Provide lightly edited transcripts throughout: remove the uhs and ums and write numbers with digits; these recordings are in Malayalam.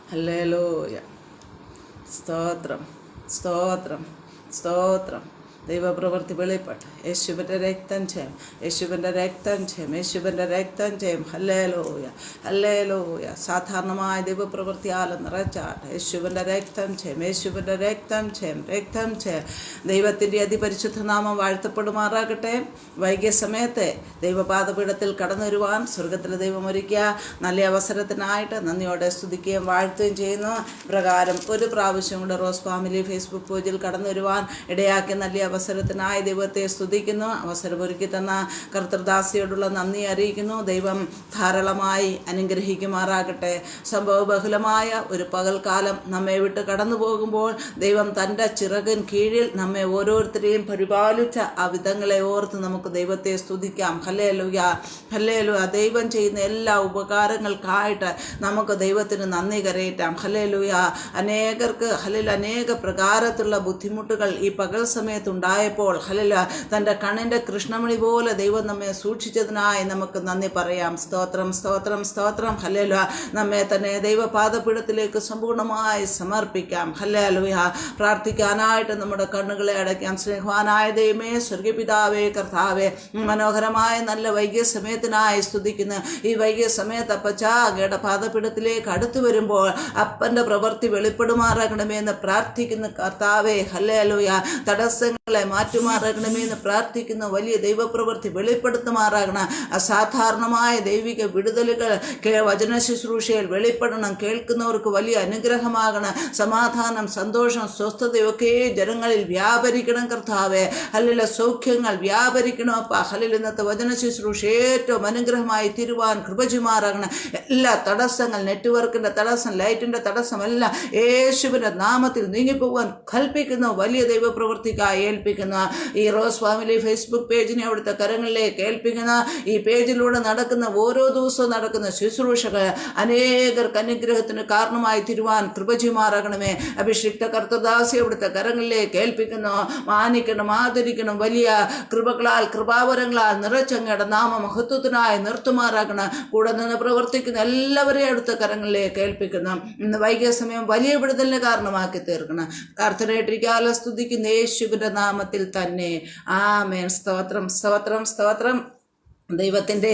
ഹല്ലേലൂയ. സ്തോത്രം, സ്തോത്രം, സ്തോത്രം. ദൈവപ്രവൃത്തി വെളിപ്പെട്ട് യേശുവിൻ്റെ രക്തം ചെയ്യും, യേശുവിൻ്റെ രക്തം ചെയ്യും, യേശുവിൻ്റെ രക്തം ചെയ്യും. Hallelujah, hallelujah. സാധാരണമായ ദൈവപ്രവൃത്തിയാൽ നിറച്ചാട്ട് യേശുവിൻ്റെ രക്തം ചെയ്യും, യേശുവിൻ്റെ രക്തം ചെയ്യും, രക്തം ചെയ്യും. ദൈവത്തിൻ്റെ അതിപരിശുദ്ധ നാമം വാഴ്ത്തപ്പെടുമാറാകട്ടെ. വൈകിയ സമയത്ത് ദൈവപാദപീഠത്തിൽ കടന്നു വരുവാൻ സ്വർഗത്തിലെ ദൈവം ഒരുക്കിയ നല്ല അവസരത്തിനായിട്ട് നന്ദിയോടെ സ്തുതിക്കുകയും വാഴ്ത്തുകയും ചെയ്യുന്നു. പ്രകാരം ഒരു പ്രാവശ്യം കൂടെ റോസ് ഫാമിലി ഫേസ്ബുക്ക് പേജിൽ കടന്നു വരുവാൻ ഇടയാക്കിയ നല്ല അവസരത്തിനായി ദൈവത്തെ സ്തുതിക്കുന്നു. അവസരമൊരുക്കി തന്ന കർത്തൃദാസിയോടുള്ള നന്ദി അറിയിക്കുന്നു. ദൈവം ധാരാളമായി അനുഗ്രഹിക്കുമാറാകട്ടെ. സംഭവബഹുലമായ ഒരു പകൽക്കാലം നമ്മെ വിട്ട് കടന്നു പോകുമ്പോൾ ദൈവം തൻ്റെ ചിറകിൻ കീഴിൽ നമ്മെ ഓരോരുത്തരെയും പരിപാലിച്ച ആ വിധങ്ങളെ ഓർത്ത് നമുക്ക് ദൈവത്തെ സ്തുതിക്കാം. Hallelujah, hallelujah. ദൈവം ചെയ്യുന്ന എല്ലാ ഉപകാരങ്ങൾക്കായിട്ട് നമുക്ക് ദൈവത്തിന് നന്ദി കരയറ്റാം. ഹല്ലേലൂയ. അനേകർക്ക് അനേക പ്രകാരത്തിലുള്ള ബുദ്ധിമുട്ടുകൾ ഈ പകൽ സമയത്തുണ്ടായപ്പോൾ തൻ്റെ കണ്ണിൻ്റെ കൃഷ്ണമണി പോലെ ദൈവം നമ്മെ സൂക്ഷിച്ചതിനായി നമുക്ക് നന്ദി പറയാം. സ്തോത്രം, സ്തോത്രം, സ്തോത്രം. ഹല്ലേലൂയ. നമ്മെ തന്നെ ദൈവപാദപീഠത്തിലേക്ക് സമ്പൂർണ്ണമായി സമർപ്പിക്കാം. ഹല്ലേലൂയ. പ്രാർത്ഥിക്കാനായിട്ട് നമ്മുടെ കണ്ണുകളെ അടയ്ക്കാം. സ്നേഹവാനായ ദൈവമേ, സ്വർഗപിതാവേ, കർത്താവേ, മനോഹരമായ നല്ല വൈകിയ സമയത്തിനായി സ്തുതിക്കുന്നു. ഈ വൈകിയ സമയത്ത് അപ്പച്ച അങ്ങയുടെ പാദപീഠത്തിലേക്ക് അടുത്തു വരുമ്പോൾ അപ്പൻ്റെ പ്രവൃത്തി വെളിപ്പെടുമാറാകണമേ എന്ന് പ്രാർത്ഥിക്കുന്നു. കർത്താവേ, ഹല്ലേലൂയ. തടസ്സങ്ങളെ മാറ്റുമാറാകണമേ എന്ന് പ്രാർത്ഥിക്കുന്നു. വലിയ ദൈവപ്രവൃത്തി വെളിപ്പെടുത്തുമാറാകണം. അസാധാരണമായ ദൈവിക വിടുതലുകൾ വചന ശുശ്രൂഷയിൽ വെളിപ്പെടണം. കേൾക്കുന്നവർക്ക് വലിയ അനുഗ്രഹമാകണം. സമാധാനം, സന്തോഷം, സ്വസ്ഥതയൊക്കെ ജനങ്ങളിൽ വ്യാപരിക്കണം. കർത്താവേ, ഹല്ലേലൂയ. സൗഖ്യങ്ങൾ വ്യാപരിക്കണം. അപ്പ ഹല്ലേലൂയ. ഇന്നത്തെ വചന ശുശ്രൂഷ ഏറ്റവും അനുഗ്രഹമായി തീരുവാൻ കൃപ ചെയ്യുമാറാകണം. എല്ലാ തടസ്സങ്ങൾ, നെറ്റ്വർക്കിൻ്റെ തടസ്സം, ലൈറ്റിൻ്റെ തടസ്സം എല്ലാം യേശുവിൻ്റെ നാമത്തിൽ നീങ്ങിപ്പോകാൻ കൽപ്പിക്കുന്നു. വലിയ ദൈവപ്രവൃത്തിക്കായി ഏൽപ്പിക്കുന്ന ഈ റോസ് ഫാമിലി ഫേസ്ബുക്ക് പേജിനെ അവിടുത്തെ കരങ്ങളിലേക്ക് ഏൽപ്പിക്കുന്ന ഈ പേജിലൂടെ നടക്കുന്ന ഓരോ ദിവസവും നടക്കുന്ന ശുശ്രൂഷകൾ അനേകർക്ക് അനുഗ്രഹത്തിന് കാരണമായി തീരുവാൻ കൃപ ചെയ്യുമാറാകണമേ. അഭിഷിക്ത കർത്തദാസി അവിടുത്തെ കരങ്ങളിലേക്ക് ഏൽപ്പിക്കുന്നു. മാനിക്കണം, ആദരിക്കണം. വലിയ കൃപകളാൽ, കൃപാവരങ്ങളാൽ നിറച്ചങ്ങയുടെ നാമ മഹത്വത്തിനായി നിർത്തുമാറാകണം. കൂടെ നിന്ന് പ്രവർത്തിക്കുന്ന എല്ലാവരെയും അടുത്ത കരങ്ങളിലേക്ക് ഏൽപ്പിക്കുന്നു. ഇന്ന് വൈകിയ സമയം വലിയ വിടുതലിന് കാരണമാക്കി തീർക്കണം. പ്രാർത്ഥനയിട്ടിരിക്കാല സ്തുതിക്കുന്ന യേശുവിൻ്റെ നാമത്തിൽ തന്നെ. ആമേൻ. സ്തോത്രം, സ്തോത്രം, സ്തോത്രം. ദൈവത്തിൻ്റെ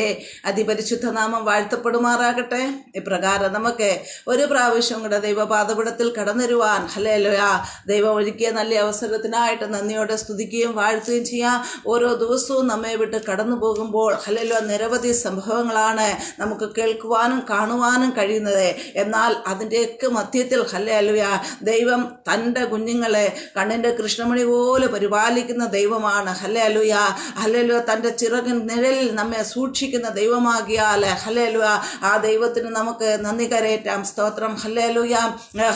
അതിപരിശുദ്ധ നാമം വാഴ്ത്തപ്പെടുമാറാകട്ടെ. ഇപ്രകാരം നമുക്ക് ഒരു പ്രാവശ്യം കൂടെ ദൈവപാദപീഠത്തിൽ കടന്നുവരുവാൻ ഹല്ലേലൂയ ദൈവം ഒരുക്കിയ നല്ല അവസരത്തിനായിട്ട് നന്ദിയോടെ സ്തുതിക്കുകയും വാഴ്ത്തുകയും ചെയ്യാം. ഓരോ ദിവസവും നമ്മെ വിട്ട് കടന്നു പോകുമ്പോൾ ഹല്ലേലൂയ നിരവധി സംഭവങ്ങളാണ് നമുക്ക് കേൾക്കുവാനും കാണുവാനും കഴിയുന്നത്. എന്നാൽ അതിൻ്റെയൊക്കെ മധ്യത്തിൽ ഹല്ലേലൂയ ദൈവം തൻ്റെ കുഞ്ഞുങ്ങളെ കണ്ണിൻ്റെ കൃഷ്ണമണി പോലെ പരിപാലിക്കുന്ന ദൈവമാണ്. Hallelujah, hallelujah. തൻ്റെ ചിറകിൻ നിഴലിൽ നമ്മെ സൂക്ഷിക്കുന്ന ദൈവമാകിയാൽ ഹല്ലേലൂയ ആ ദൈവത്തിന് നമുക്ക് നന്ദി കരയറ്റാം. സ്തോത്രം. Hallelujah,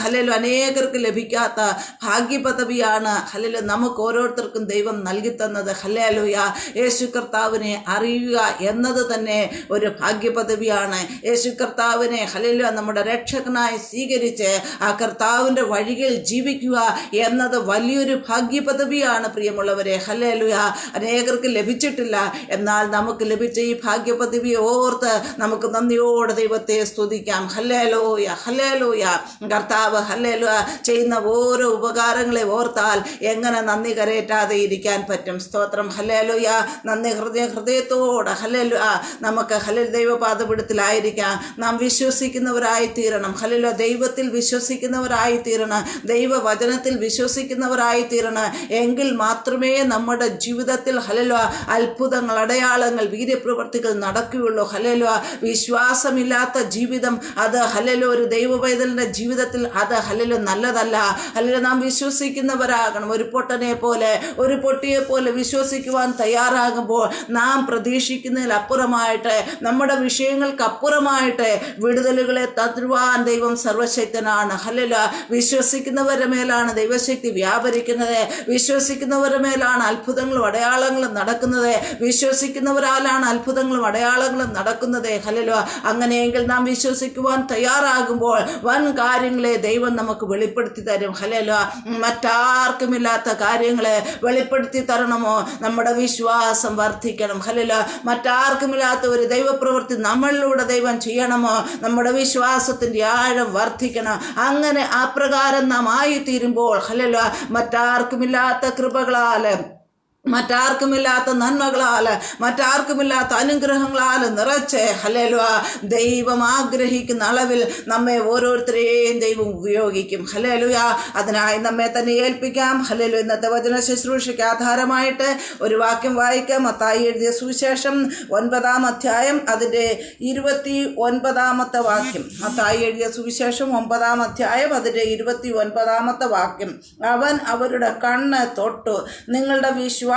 hallelujah. അനേകർക്ക് ലഭിക്കാത്ത ഭാഗ്യപദവിയാണ് ഹല്ലേലൂയ നമുക്ക് ഓരോരുത്തർക്കും ദൈവം നൽകി തന്നത്. ഹല്ലേലൂയ. യേശു കർത്താവിനെ അറിയുക എന്നത് തന്നെ ഒരു ഭാഗ്യപദവിയാണ്. യേശു കർത്താവിനെ ഹല്ലേലൂയ നമ്മുടെ രക്ഷകനായി സ്വീകരിച്ച് ആ കർത്താവിൻ്റെ വഴികൾ ജീവിക്കുക എന്നത് വലിയൊരു ഭാഗ്യപദവിയാണ്. പ്രിയമുള്ളവരെ, ഹല്ലേലൂയ അനേകർക്ക് ലഭിച്ചിട്ടില്ല. എന്നാൽ നമുക്ക് ലഭിച്ച ഈ ഭാഗ്യപദവിയെ ഓർത്ത് നമുക്ക് നന്ദിയോടെ ദൈവത്തെ സ്തുതിക്കാം. Hallelujah, hallelujah. കർത്താവ് ഹല്ലേലൂയ ചെയ്യുന്ന ഓരോ ഉപകാരങ്ങളെ ഓർത്താൽ എങ്ങനെ നന്ദി കരയറ്റാതെ ഇരിക്കാൻ പറ്റും. സ്തോത്രം. ഹല്ലേലൂയ. നന്ദി ഹൃദയത്തോടെ ഹല്ലേലൂയ നമുക്ക് ഹല്ലേലൂയ ദൈവപാദപീഠത്തിലായിരിക്കാം. നാം വിശ്വസിക്കുന്നവരായി തീരണം. ഹല്ലേലൂയ ദൈവത്തിൽ വിശ്വസിക്കുന്നവരായി തീരണം. ദൈവവചനത്തിൽ വിശ്വസിക്കുന്നവരായി തീരണം. എങ്കിൽ മാത്രമേ നമ്മുടെ ജീവിതത്തിൽ ഹല്ലേലൂയ അത്ഭുതങ്ങൾ, അടയാളങ്ങൾ, വീര്യപ്രവർത്തികൾ നടക്കുകയുള്ളൂ. ഹല്ലേലൂയ. വിശ്വാസമില്ലാത്ത ജീവിതം അത് ഹല്ലേലൂയ ഒരു ദൈവപൈതലിൻ്റെ ജീവിതത്തിൽ അത് ഹല്ലേലൂയ നല്ലതല്ല. ഹല്ലേലൂയ നാം വിശ്വസിക്കുന്നവരാകണം. ഒരു പൊട്ടനെ പോലെ, ഒരു പൊട്ടിയെ പോലെ വിശ്വസിക്കുവാൻ തയ്യാറാകുമ്പോൾ നാം പ്രതീക്ഷിക്കുന്നതിലപ്പുറമായിട്ട്, നമ്മുടെ വിഷയങ്ങൾക്ക് അപ്പുറമായിട്ട് വിടുതലുകളെ തരുവാൻ ദൈവം സർവശക്തനാണ്. ഹല്ലേലൂയ. വിശ്വസിക്കുന്നവരുടെ മേലാണ് ദൈവശക്തി വ്യാപരിക്കുന്നത്. വിശ്വസിക്കുന്നവരുടെ മേലാണ് അത്ഭുതങ്ങളും അടയാളങ്ങളും നടക്കുന്നത്. വിശ്വസിക്കുന്നവരാലാണ് തന്നെയാണ് അത്ഭുതങ്ങളും അടയാളങ്ങളും നടക്കുന്നത്. ഹല്ലേലൂയ. അങ്ങനെയെങ്കിൽ നാം വിശ്വസിക്കുവാൻ തയ്യാറാകുമ്പോൾ വൻ കാര്യങ്ങളെ ദൈവം നമുക്ക് വെളിപ്പെടുത്തി തരും. ഹല്ലേലൂയ. മറ്റാർക്കുമില്ലാത്ത കാര്യങ്ങളെ വെളിപ്പെടുത്തി തരണമോ? നമ്മുടെ വിശ്വാസം വർദ്ധിക്കണം. ഹല്ലേലൂയ. മറ്റാർക്കുമില്ലാത്ത ഒരു ദൈവപ്രവൃത്തി നമ്മളിലൂടെ ദൈവം ചെയ്യണമോ? നമ്മുടെ വിശ്വാസത്തിൻ്റെ ആഴം വർദ്ധിക്കണം. അങ്ങനെ ആ പ്രകാരം നാം ആയിത്തീരുമ്പോൾ ഹല്ലേലൂയ, മറ്റാർക്കുമില്ലാത്ത കൃപകളാൽ, മറ്റാർക്കുമില്ലാത്ത നന്മകളാൽ, മറ്റാർക്കുമില്ലാത്ത അനുഗ്രഹങ്ങളാൽ നിറച്ച് ഹല്ലേലൂയ ദൈവം ആഗ്രഹിക്കുന്ന അളവിൽ നമ്മെ ഓരോരുത്തരെയും ദൈവം ഉപയോഗിക്കും. ഹല്ലേലൂയ. അതിനായി നമ്മെ തന്നെ ഏൽപ്പിക്കാം. ഹല്ലേലൂയ. ഇന്നത്തെ വചന ശുശ്രൂഷയ്ക്ക് ആധാരമായിട്ട് ഒരു വാക്യം വായിക്കാം. മത്തായി എഴുതിയ സുവിശേഷം 9-ാം അധ്യായം അതിൻ്റെ 29-ാമത്തെ വാക്യം. മത്തായി എഴുതിയ സുവിശേഷം 9-ാം അധ്യായം അതിൻ്റെ 29-ാമത്തെ വാക്യം. അവൻ അവരുടെ കണ്ണ് തൊട്ടു, നിങ്ങളുടെ വിശ്വാസം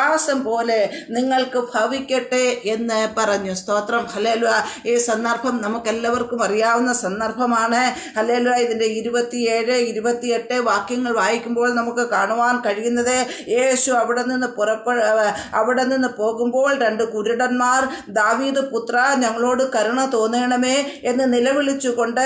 പോലെ നിങ്ങൾക്ക് ഭവിക്കട്ടെ എന്ന് പറഞ്ഞു. സ്തോത്രം. ഹല്ലേലൂയ. ഈ സന്ദർഭം നമുക്കെല്ലാവർക്കും അറിയാവുന്ന സന്ദർഭമാണ്. ഹല്ലേലൂയ. ഇതിൻ്റെ 27, 28 വാക്യങ്ങൾ വായിക്കുമ്പോൾ നമുക്ക് കാണുവാൻ കഴിയുന്നത്, യേശു അവിടെ നിന്ന് പോകുമ്പോൾ 2 കുരുടന്മാർ, ദാവീദ് പുത്ര, ഞങ്ങളോട് കരുണ തോന്നണമേ എന്ന് നിലവിളിച്ചുകൊണ്ട്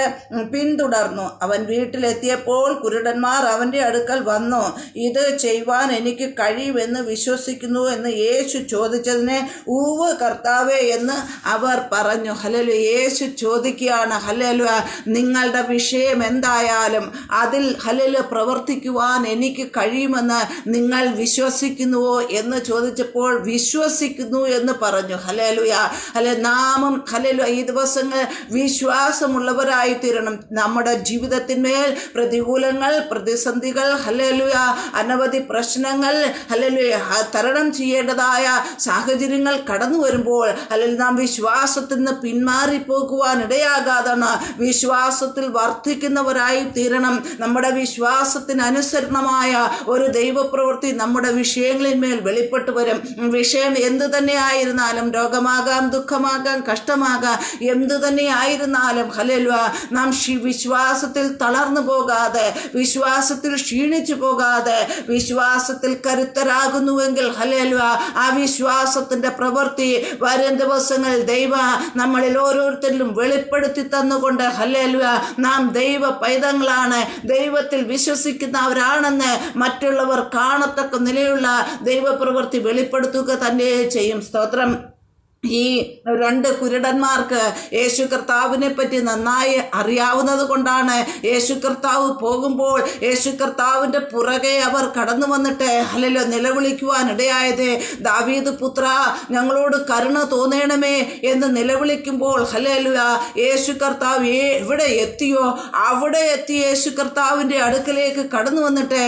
പിന്തുടർന്നു. അവൻ വീട്ടിലെത്തിയപ്പോൾ കുരുടന്മാർ അവൻ്റെ അടുക്കൽ വന്നു. ഇത് ചെയ്യുവാൻ എനിക്ക് കഴിയുമെന്ന് വിശ്വസിക്കുന്നു എന്ന് യേശു ചോദിച്ചതിന് ഊവ് കർത്താവേ എന്ന് അവർ പറഞ്ഞു. ഹല്ലേലൂയ. യേശു ചോദിക്കുകയാണ്, ഹല്ലേലൂയ, നിങ്ങളുടെ വിഷയം എന്തായാലും അതിൽ ഹല്ലേലൂയ പ്രവർത്തിക്കുവാൻ എനിക്ക് കഴിയുമെന്ന് നിങ്ങൾ വിശ്വസിക്കുന്നുവോ എന്ന് ചോദിച്ചപ്പോൾ വിശ്വസിക്കുന്നു എന്ന് പറഞ്ഞു. ഹല്ലേലൂയ. നാമം ഹല്ലേലൂയ ഈ ദിവസങ്ങൾ വിശ്വാസമുള്ളവരായി തീരണം. നമ്മുടെ ജീവിതത്തിന്മേൽ പ്രതികൂലങ്ങൾ, പ്രതിസന്ധികൾ, ഹല്ലേലൂയ അനവധി പ്രശ്നങ്ങൾ, ഹല്ലേലൂയ തരണം ചെയ്യേണ്ടതായ സാഹചര്യങ്ങൾ കടന്നു വരുമ്പോൾ അല്ലെങ്കിൽ നാം വിശ്വാസത്തിൽ നിന്ന് പിന്മാറിപ്പോകുവാൻ ഇടയാകാതാണ് വിശ്വാസത്തിൽ വർദ്ധിക്കുന്നവരായി തീരണം. നമ്മുടെ വിശ്വാസത്തിന് അനുസരണമായ ഒരു ദൈവപ്രവൃത്തി നമ്മുടെ വിഷയങ്ങളിന്മേൽ വെളിപ്പെട്ടു വരും. വിഷയം എന്തു തന്നെയായിരുന്നാലും, രോഗമാകാം, ദുഃഖമാകാം, കഷ്ടമാകാം, എന്തു തന്നെയായിരുന്നാലും ഹല്ലേലൂയ നാം വിശ്വാസത്തിൽ തളർന്നു പോകാതെ, വിശ്വാസത്തിൽ ക്ഷീണിച്ചു പോകാതെ, വിശ്വാസത്തിൽ കരുത്തരാകുന്നുവെങ്കിൽ ഹല്ലേലൂയ ആ വിശ്വാസത്തിൻ്റെ പ്രവൃത്തി വരും ദിവസങ്ങൾ ദൈവ നമ്മളിൽ ഓരോരുത്തരിലും വെളിപ്പെടുത്തി തന്നുകൊണ്ട് ഹല്ലേലൂയ നാം ദൈവ പൈതങ്ങളാണ്, ദൈവത്തിൽ വിശ്വസിക്കുന്നവരാണെന്ന് മറ്റുള്ളവർ കാണത്തക്ക നിലയുള്ള ദൈവപ്രവൃത്തി വെളിപ്പെടുത്തുക തന്നെ ചെയ്യും. സ്തോത്രം. ഈ 2 കുരുടന്മാർക്ക് യേശു കർത്താവിനെ പറ്റി നന്നായി അറിയാവുന്നത് കൊണ്ടാണ് യേശു കർത്താവ് പോകുമ്പോൾ യേശു കർത്താവിൻ്റെ പുറകെ അവർ കടന്നു വന്നിട്ട് ഹല്ലേലൂയ നിലവിളിക്കുവാൻ ഇടയായത്. ദാവീദ് പുത്ര, ഞങ്ങളോട് കരുണ തോന്നണമേ എന്ന് നിലവിളിക്കുമ്പോൾ ഹല്ലേലൂയ യേശു കർത്താവ് എവിടെ എത്തിയോ അവിടെ എത്തി യേശു കർത്താവിൻ്റെ അടുക്കലേക്ക് കടന്നു വന്നിട്ട്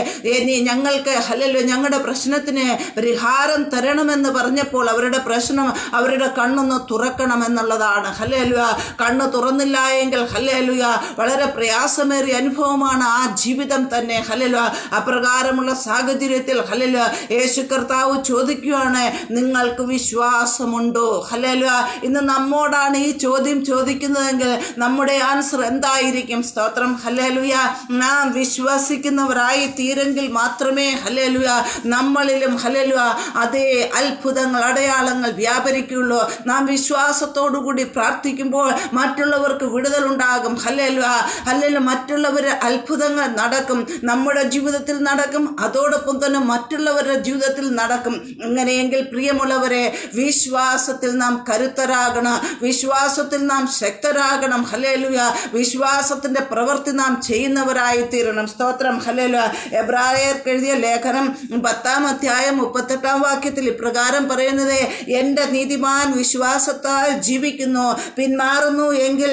ഞങ്ങൾക്ക് ഹല്ലേലൂയ ഞങ്ങളുടെ പ്രശ്നത്തിന് പരിഹാരം തരണമെന്ന് പറഞ്ഞപ്പോൾ അവരുടെ പ്രശ്നം, അവരുടെ കണ്ണൊന്ന് തുറക്കണമെന്നുള്ളതാണ്. ഹല്ലേലൂയ. കണ്ണ് തുറന്നില്ല എങ്കിൽ ഹല്ലേലൂയ വളരെ പ്രയാസമേറിയ അനുഭവമാണ് ആ ജീവിതം തന്നെ. ഹല്ലേലൂയ. അപ്രകാരമുള്ള സാഹചര്യത്തിൽ ഹല്ലേലൂയ യേശു കർത്താവ് ചോദിക്കുകയാണ്, നിങ്ങൾക്ക് വിശ്വാസമുണ്ടോ? ഹല്ലേലൂയ. ഇന്ന് നമ്മോടാണ് ഈ ചോദ്യം ചോദിക്കുന്നതെങ്കിൽ നമ്മുടെ ആൻസർ എന്തായിരിക്കും? സ്തോത്രം. ഹല്ലേലൂയ. നാം വിശ്വസിക്കുന്നവരായി തീരെങ്കിൽ മാത്രമേ ഹല്ലേലൂയ നമ്മളിലും ഹല്ലേലൂയ അതേ അത്ഭുതങ്ങൾ, അടയാളങ്ങൾ വ്യാപരിക്കുള്ളൂ. നാം വിശ്വാസത്തോടുകൂടി പ്രാർത്ഥിക്കുമ്പോൾ മറ്റുള്ളവർക്ക് വിടുതലുണ്ടാകും. ഹല്ലേലൂയ. ഹല്ലേലൂയ. മറ്റുള്ളവരുടെ അത്ഭുതങ്ങൾ നടക്കും, നമ്മുടെ ജീവിതത്തിൽ നടക്കും, അതോടൊപ്പം തന്നെ മറ്റുള്ളവരുടെ ജീവിതത്തിൽ നടക്കും. അങ്ങനെയെങ്കിൽ പ്രിയമുള്ളവരെ, വിശ്വാസത്തിൽ നാം കരുത്തരാകണം, വിശ്വാസത്തിൽ നാം ശക്തരാകണം. ഹല്ലേലൂയ. വിശ്വാസത്തിൻ്റെ പ്രവൃത്തി നാം ചെയ്യുന്നവരായി തീരണം. സ്തോത്രം. ഹല്ലേലൂയ. എബ്രായർക്ക് എഴുതിയ ലേഖനം 10-ാം അധ്യായം 38-ാം വാക്യത്തിൽ ഇപ്രകാരം പറയുന്നത്, എൻ്റെ നീതിമാൻ വിശ്വാസത്താൽ ജീവിക്കുന്നു, പിന്മാറുന്നു എങ്കിൽ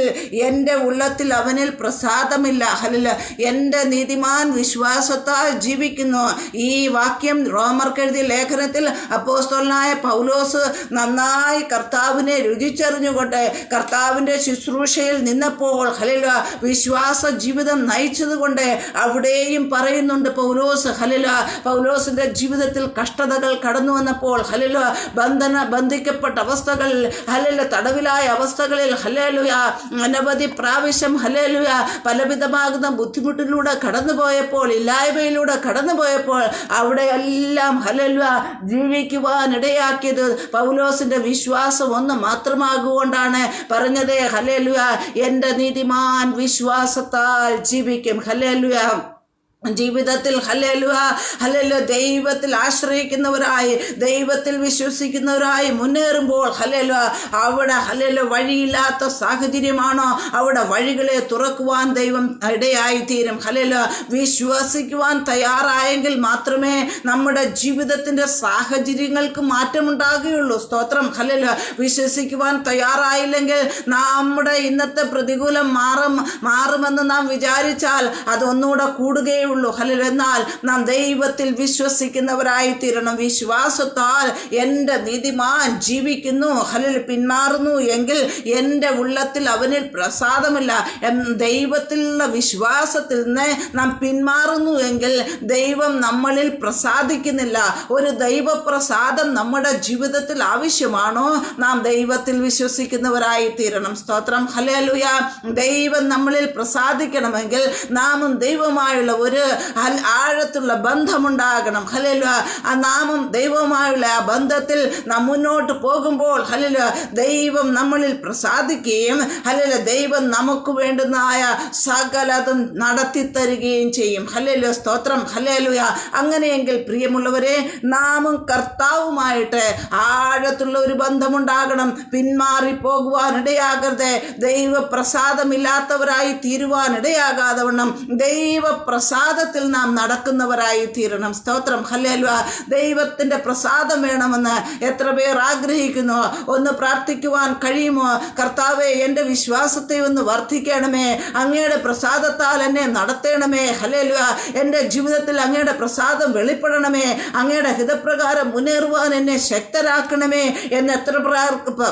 എൻ്റെ ഉള്ളത്തിൽ അവനിൽ പ്രസാദമില്ല. ഹല്ലേലൂയ. എൻ്റെ നീതിമാൻ വിശ്വാസത്താൽ ജീവിക്കുന്നു. ഈ വാക്യം റോമർക്ക് എഴുതിയ ലേഖനത്തിൽ അപ്പോസ്തലനായ പൗലോസ് നന്നായി കർത്താവിനെ രുചിച്ചറിഞ്ഞുകൊണ്ട് കർത്താവിൻ്റെ ശുശ്രൂഷയിൽ നിന്നപ്പോൾ ഹല്ലേലൂയ വിശ്വാസ ജീവിതം നയിച്ചതുകൊണ്ട് അവിടെയും പറയുന്നുണ്ട് പൗലോസ്. ഹല്ലേലൂയ. പൗലോസിൻ്റെ ജീവിതത്തിൽ കഷ്ടതകൾ കടന്നു വന്നപ്പോൾ ഹല്ലേലൂയ ബന്ധിക്കപ്പെട്ട അവസ്ഥ അവസ്ഥകളിൽ ഹല്ലേലൂയ, തടവിലായ അവസ്ഥകളിൽ ഹല്ലേലൂയ അനവധി പ്രാവശ്യം ഹല്ലേലൂയ പലവിധമാകുന്ന ബുദ്ധിമുട്ടിലൂടെ കടന്നുപോയപ്പോൾ, ഇല്ലായ്മയിലൂടെ കടന്നുപോയപ്പോൾ അവിടെയെല്ലാം ഹല്ലേലൂയ ജീവിക്കുവാൻ ഇടയാക്കിയത് പൗലോസിന്റെ വിശ്വാസം ഒന്ന് മാത്രമാകുകൊണ്ടാണ് പറഞ്ഞത്. ഹല്ലേലൂയ, എൻ്റെ നീതിമാൻ വിശ്വാസത്താൽ ജീവിക്കും. ഹല്ലേലൂയ, ജീവിതത്തിൽ ഹല്ലേലൂയ ദൈവത്തിൽ ആശ്രയിക്കുന്നവരായി, ദൈവത്തിൽ വിശ്വസിക്കുന്നവരായി മുന്നേറുമ്പോൾ ഹല്ലേലൂയ അവിടെ വഴിയില്ലാത്ത സാഹചര്യമാണോ അവിടെ വഴികളെ തുറക്കുവാൻ ദൈവം ഇടയായി തീരും. ഹല്ലേലൂയ, വിശ്വസിക്കുവാൻ തയ്യാറായെങ്കിൽ മാത്രമേ നമ്മുടെ ജീവിതത്തിൻ്റെ സാഹചര്യങ്ങൾക്ക് മാറ്റമുണ്ടാകുകയുള്ളൂ. സ്തോത്രം. ഹല്ലേലൂയ, വിശ്വസിക്കുവാൻ തയ്യാറായില്ലെങ്കിൽ നമ്മുടെ ഇന്നത്തെ പ്രതികൂലം മാറുമെന്ന് നാം വിചാരിച്ചാൽ അതൊന്നുകൂടെ കൂടുകയുള്ളൂ. ഹല്ലേലൂയ, എന്നാൽ നാം ദൈവത്തിൽ വിശ്വസിക്കുന്നവരായി തീരണം. വിശ്വാസത്താൽ എൻ്റെ നീതിമാൻ ജീവിക്കുന്നു. ഹല്ലേലൂയ, പിന്മാറുന്നു എങ്കിൽ എൻ്റെ ഉള്ളത്തിൽ അവനിൽ പ്രസാദമില്ല. ദൈവത്തിലുള്ള വിശ്വാസത്തിൽ നിന്ന് നാം പിന്മാറുന്നു എങ്കിൽ ദൈവം നമ്മളിൽ പ്രസാദിക്കുന്നില്ല. ഒരു ദൈവപ്രസാദം നമ്മുടെ ജീവിതത്തിൽ ആവശ്യമാണോ? നാം ദൈവത്തിൽ വിശ്വസിക്കുന്നവരായി തീരണം. സ്തോത്രം. ഹല്ലേലൂയ, ദൈവം നമ്മളിൽ പ്രസാദിക്കണമെങ്കിൽ നാമും ദൈവമായുള്ള ഒരു ആഴത്തുള്ള ബന്ധമുണ്ടാകണം. ഹല്ലേലൂയ, നാമും ദൈവവുമായുള്ള ആ ബന്ധത്തിൽ നാം മുന്നോട്ട് പോകുമ്പോൾ ഹല്ലേലൂയ ദൈവം നമ്മളിൽ പ്രസാദിക്കുകയും ഹല്ലേലൂയ ദൈവം നമുക്ക് വേണ്ടുന്നതായ സകലതും നടത്തിത്തരികയും ചെയ്യും. ഹല്ലേലൂയ, സ്തോത്രം. ഹല്ലേലൂയ, അങ്ങനെയെങ്കിൽ പ്രിയമുള്ളവരെ, നാമും കർത്താവുമായിട്ട് ആഴത്തുള്ള ഒരു ബന്ധമുണ്ടാകണം. പിന്മാറിപ്പോകുവാൻ ഇടയാകരുത്. ദൈവപ്രസാദമില്ലാത്തവരായി തീരുവാൻ ഇടയാകാതെ വണ്ണം ദൈവപ്രസാദത്തിൽ നാം നടക്കുന്നവരായി തീരണം. സ്തോത്രം. ഹല്ലേലൂയ, ദൈവത്തിൻ്റെ പ്രസാദം വേണമെന്ന് എത്ര പേർ ആഗ്രഹിക്കുന്നു? ഒന്ന് പ്രാർത്ഥിക്കുവാൻ കഴിയുമോ? കർത്താവേ, എൻ്റെ വിശ്വാസത്തെ ഒന്ന് വർദ്ധിക്കണമേ, അങ്ങയുടെ പ്രസാദത്താൽ എന്നെ നടത്തണമേ. ഹല്ലേലൂയ, എൻ്റെ ജീവിതത്തിൽ അങ്ങയുടെ പ്രസാദം വെളിപ്പെടണമേ, അങ്ങയുടെ ഹിതപ്രകാരം മുന്നേറുവാൻ എന്നെ ശക്തരാക്കണമേ എന്ന് എത്ര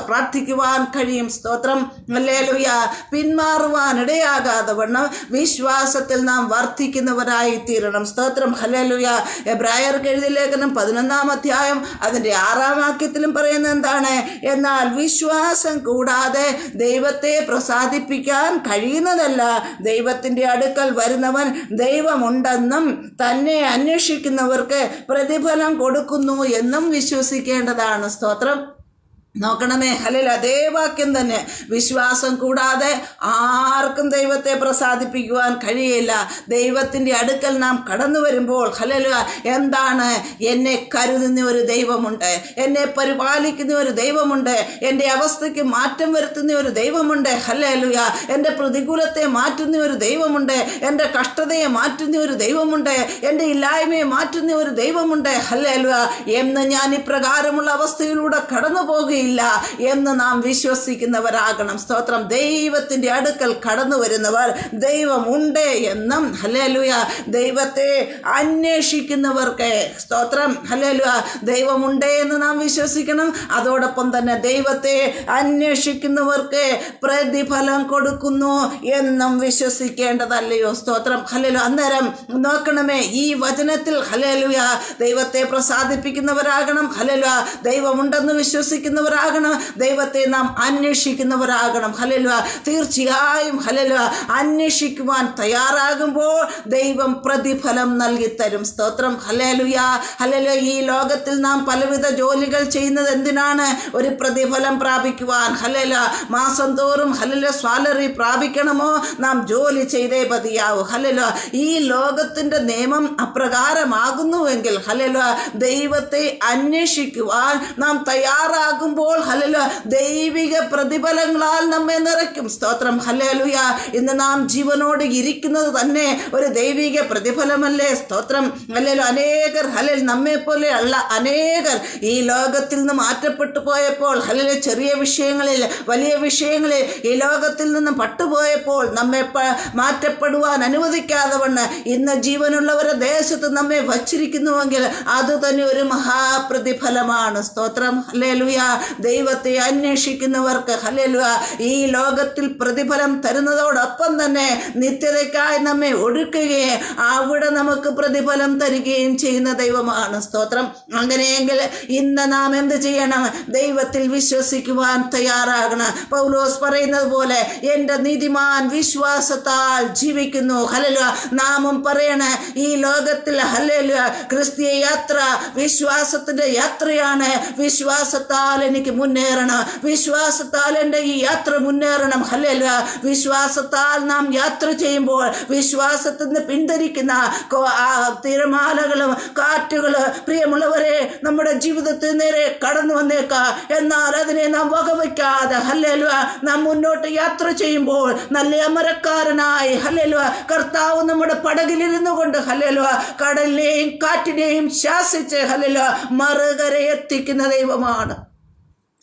പ്രാർത്ഥിക്കുവാൻ കഴിയും? സ്തോത്രം. ഹല്ലേലൂയ, പിന്മാറുവാൻ ഇടയാകാതെ വണ്ണം വിശ്വാസത്തിൽ നാം വർദ്ധിക്കുന്നവരായി തീരണം. സ്തോത്രം. ഹല്ലേലൂയ, എബ്രായർക്ക് എഴുതിയ ലേഖനം 11-ാം അധ്യായം അതിൻ്റെ 6-ാം വാക്യത്തിലും പറയുന്നത് എന്താണ്? എന്നാൽ വിശ്വാസം കൂടാതെ ദൈവത്തെ പ്രസാദിപ്പിക്കാൻ കഴിയുന്നതല്ല. ദൈവത്തിൻ്റെ അടുക്കൽ വരുന്നവൻ ദൈവമുണ്ടെന്നും തന്നെ അന്വേഷിക്കുന്നവർക്ക് പ്രതിഫലം കൊടുക്കുന്നു എന്നും വിശ്വസിക്കേണ്ടതാണ്. സ്തോത്രം. നോക്കണമേ. ഹല്ലേലൂയ, അതേ വാക്യം തന്നെ. വിശ്വാസം കൂടാതെ ആർക്കും ദൈവത്തെ പ്രസാദിപ്പിക്കുവാൻ കഴിയില്ല. ദൈവത്തിൻ്റെ അടുക്കൽ നാം കടന്നു വരുമ്പോൾ ഹല്ലേലൂയ എന്താണ്? എന്നെ കരുതുന്ന ഒരു ദൈവമുണ്ട്, എന്നെ പരിപാലിക്കുന്ന ഒരു ദൈവമുണ്ട്, എൻ്റെ അവസ്ഥയ്ക്ക് മാറ്റം വരുത്തുന്ന ഒരു ദൈവമുണ്ട്. ഹല്ലേലൂയ, എൻ്റെ പ്രതികൂലത്തെ മാറ്റുന്ന ഒരു ദൈവമുണ്ട്, എൻ്റെ കഷ്ടതയെ മാറ്റുന്ന ഒരു ദൈവമുണ്ട്, എൻ്റെ ഇല്ലായ്മയെ മാറ്റുന്ന ഒരു ദൈവമുണ്ട്. ഹല്ലേലൂയ, എന്ന് ഞാൻ ഇപ്രകാരമുള്ള അവസ്ഥയിലൂടെ കടന്നു പോകുകയില്ല എന്ന് നാം വിശ്വസിക്കുന്നവരാകണം. സ്തോത്രം. ദൈവത്തിൻ്റെ അടുക്കൽ കടന്നു വരുന്നവർ ദൈവമുണ്ട് എന്നും ഹല്ലേലൂയ ദൈവത്തെ അന്വേഷിക്കുന്നവർക്ക് സ്തോത്രം. ഹല്ലേലൂയ, ദൈവമുണ്ട് എന്ന് നാം വിശ്വസിക്കണം. അതോടൊപ്പം തന്നെ ദൈവത്തെ അന്വേഷിക്കുന്നവർക്ക് പ്രതിഫലം കൊടുക്കുന്നു എന്നും വിശ്വസിക്കേണ്ടതല്ലയോ? സ്തോത്രം. ഹല്ലേലൂയ, അന്നേരം നോക്കണമേ, ഈ വചനത്തിൽ ഹല്ലേലൂയ ദൈവത്തെ പ്രസാദിപ്പിക്കുന്നവരാകണം. ഹല്ലേലൂയ, ദൈവമുണ്ടെന്ന് വിശ്വസിക്കുന്നവരാകണം. ദൈവത്തെ നാം അന്വേഷിക്കുന്നവരാകണം. ഹല്ലേലൂയ, തീർച്ചയായും ഹല്ലേലൂയ അന്വേഷിക്കുവാൻ തയ്യാറാകുമ്പോൾ ദൈവം പ്രതിഫലം നൽകിത്തരും. സ്തോത്രം. ഹല്ലേലൂയ, ഹല്ലേലൂയ, ഈ ലോകത്തിൽ നാം പലവിധ ജോലികൾ ചെയ്യുന്നത് എന്തിനാണ്? ഒരു പ്രതിഫലം പ്രാപിക്കുവാൻ. ഹല്ലേലൂയ, മാസം തോറും ഹല്ലേലൂയ സാലറി പ്രാപിക്കണമോ? നാം ജോലി ചെയ്തേ മതിയാവൂ. ഹല്ലേലൂയ, ഈ ലോകത്തിൻ്റെ നിയമം അപ്രകാരമാകുന്നുവെങ്കിൽ ഹല്ലേലൂയ ദൈവത്തെ അന്വേഷിക്കുവാൻ നാം തയ്യാറാകുമ്പോൾ ഹല്ലേലൂയ ദൈവിക പ്രതിഫലങ്ങളാൽ നമ്മെ നിറയ്ക്കും. സ്തോത്രം. ഹല്ലേലൂയ, ഇന്ന് നാം ജീവനോട് ഇരിക്കുന്നത് തന്നെ ഒരു ദൈവിക പ്രതിഫലമല്ലേ? സ്തോത്രം. ഹല്ലേലൂയ, അനേകർ ഹല്ലേലൂയ നമ്മെ പോലെ അല്ല, അനേകർ ഈ ലോകത്തിൽ നിന്ന് മാറ്റപ്പെട്ടു പോയപ്പോൾ ഹല്ലേലൂയ ചെറിയ വിഷയങ്ങളിൽ വലിയ വിഷയങ്ങളിൽ ഈ ലോകത്തിൽ നിന്ന് പട്ടുപോയപ്പോൾ നമ്മെ മാറ്റപ്പെടുവാൻ അനുവദിക്കാതെ വണ്ണ് ഇന്ന് ജീവനുള്ളവരെ ദേശത്ത് നമ്മെ വച്ചിരിക്കുന്നുവെങ്കിൽ അത് തന്നെ ഒരു മഹാപ്രതിഫലമാണ്. സ്തോത്രം. ഹല്ലേലൂയ, ദൈവത്തെ അന്വേഷിക്കുന്നവർക്ക് ഹല്ലേലൂയ ഈ ലോകത്തിൽ പ്രതിഫലം തരുന്നതോടൊപ്പം തന്നെ നിത്യതയ്ക്കായി നമ്മെ ഒരുക്കുകയും അവിടെ നമുക്ക് പ്രതിഫലം തരികയും ചെയ്യുന്ന ദൈവമാണ്. സ്തോത്രം. അങ്ങനെയെങ്കിൽ ഇന്ന് നാം എന്ത് ചെയ്യണം? ദൈവത്തിൽ വിശ്വസിക്കുവാൻ തയ്യാറാകണം. പൗലോസ് പറയുന്നത് പോലെ എൻ്റെ നീതിമാൻ വിശ്വാസത്താൽ ജീവിക്കുന്നു. ഹല്ലേലൂയ. നാമും പറയണേ ഈ ലോകത്തിൽ ഹല്ലേലൂയ ക്രിസ്തീയ യാത്ര വിശ്വാസത്തിന്റെ യാത്രയാണ്. വിശ്വാസത്താൽ എനിക്ക് മുന്നേറണം. വിശ്വാസത്താൽ എൻ്റെ ഈ യാത്ര മുന്നേറണം. ഹല്ലേലൂയ. വിശ്വാസത്താൽ നാം യാത്ര ചെയ്യുമ്പോൾ വിശ്വാസത്തിന് പിന്തിരിക്കുന്ന തിരമാലകളും കാറ്റുകള് പ്രിയമുള്ളവരെ നമ്മുടെ ജീവിതത്തിൽ നേരെ കടന്നു വന്നേക്കാം. എന്നാൽ അതിനെ നാം വകവയ്ക്കാതെ ഹല്ലേലൂയ നാം മുന്നോട്ട് യാത്ര ചെയ്യുമ്പോൾ നല്ല അമരക്കാരനായി ഹല്ലേലൂയ കർത്താവ് നമ്മുടെ പടകിലിരുന്നു കൊണ്ട് ഹല്ലേലൂയ കടലിനെയും കാറ്റിനെയും ശാസിച്ച് ഹല്ലേലൂയ മറുകരയെ എത്തിക്കുന്ന ദൈവമാണ്.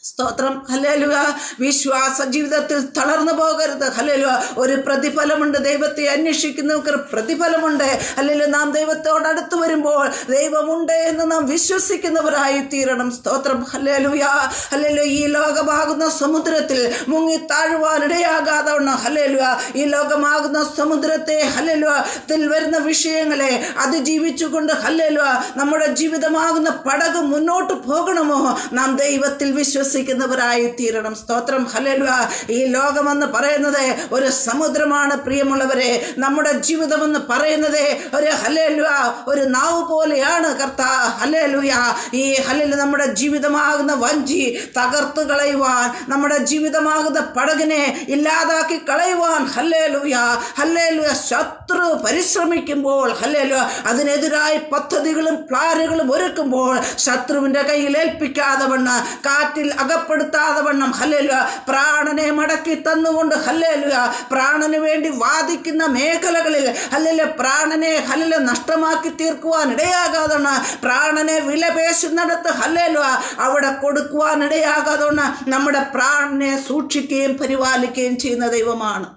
സ്തോത്രം. ഹല്ലേലൂയ. വിശ്വാസ ജീവിതത്തിൽ തളർന്നു പോകരുത്. ഹല്ലേലൂയ. ഒരു പ്രതിഫലമുണ്ട്. ദൈവത്തെ അന്വേഷിക്കുന്നവർക്ക് പ്രതിഫലമുണ്ട്. ഹല്ലേലൂയ. നാം ദൈവത്തോട് അടുത്ത് വരുമ്പോൾ ദൈവമുണ്ട് എന്ന് നാം വിശ്വസിക്കുന്നവരായി തീരണം. സ്തോത്രം. ഹല്ലേലൂയ. ഹല്ലേലൂയ. ഈ ലോകമാകുന്ന സമുദ്രത്തിൽ മുങ്ങി താഴുവാനിടയാകാതെ ഹല്ലേലൂയ ഈ ലോകമാകുന്ന സമുദ്രത്തെ ഹല്ലേലൂയ ത്തിൽ വരുന്ന വിഷയങ്ങളെ അതിജീവിച്ചുകൊണ്ട് ഹല്ലേലൂയ നമ്മുടെ ജീവിതമാകുന്ന പടക് മുന്നോട്ട് പോകണമോ നാം ദൈവത്തിൽ വിശ്വസിക്കുന്നവരായി തീരണം. സ്തോത്രം. ഹല്ലേലൂയ. ഈ ലോകമെന്ന് പറയുന്നത് ഒരു സമുദ്രമാണ് പ്രിയമുള്ളവരെ. നമ്മുടെ ജീവിതമെന്ന് പറയുന്നത് ഒരു ഹല്ലേലൂയ ഒരു നാവ് പോലെയാണ് കർത്താ. ഹല്ലേലൂയ. ഈ ഹല്ലേലൂയ നമ്മുടെ ജീവിതമാകുന്ന വഞ്ചി തകർത്ത് കളയുവാൻ, നമ്മുടെ ജീവിതമാകുന്ന പടകിനെ ഇല്ലാതാക്കി കളയുവാൻ ഹല്ലേലൂയ ഹല്ലേലൂയ ശത്രു പരിശ്രമിക്കുമ്പോൾ ഹല്ലേലൂയ അതിനെതിരായി പദ്ധതികളും പ്ലാനുകളും ഒരുക്കുമ്പോൾ ശത്രുവിന്റെ കയ്യിൽ ഏൽപ്പിക്കാതെ വണ്ണം കാറ്റിൽ അകപ്പെടുത്താതെ വണ്ണം ഹല്ലേലൂയ പ്രാണനെ മടക്കി തന്നുകൊണ്ട് ഹല്ലേലൂയ പ്രാണന് വേണ്ടി വാദിക്കുന്ന മേഖലകളിൽ ഹല്ലേലൂയ പ്രാണനെ ഹല്ലേലൂയ നഷ്ടമാക്കി തീർക്കുവാൻ ഇടയാകാതെ പ്രാണനെ വിലപേശുന്നിടത്ത് ഹല്ലേലൂയ അവിടെ കൊടുക്കുവാൻ ഇടയാകാതെ നമ്മുടെ പ്രാണനെ സൂക്ഷിക്കുകയും പരിപാലിക്കുകയും ചെയ്യുന്ന ദൈവമാണ്.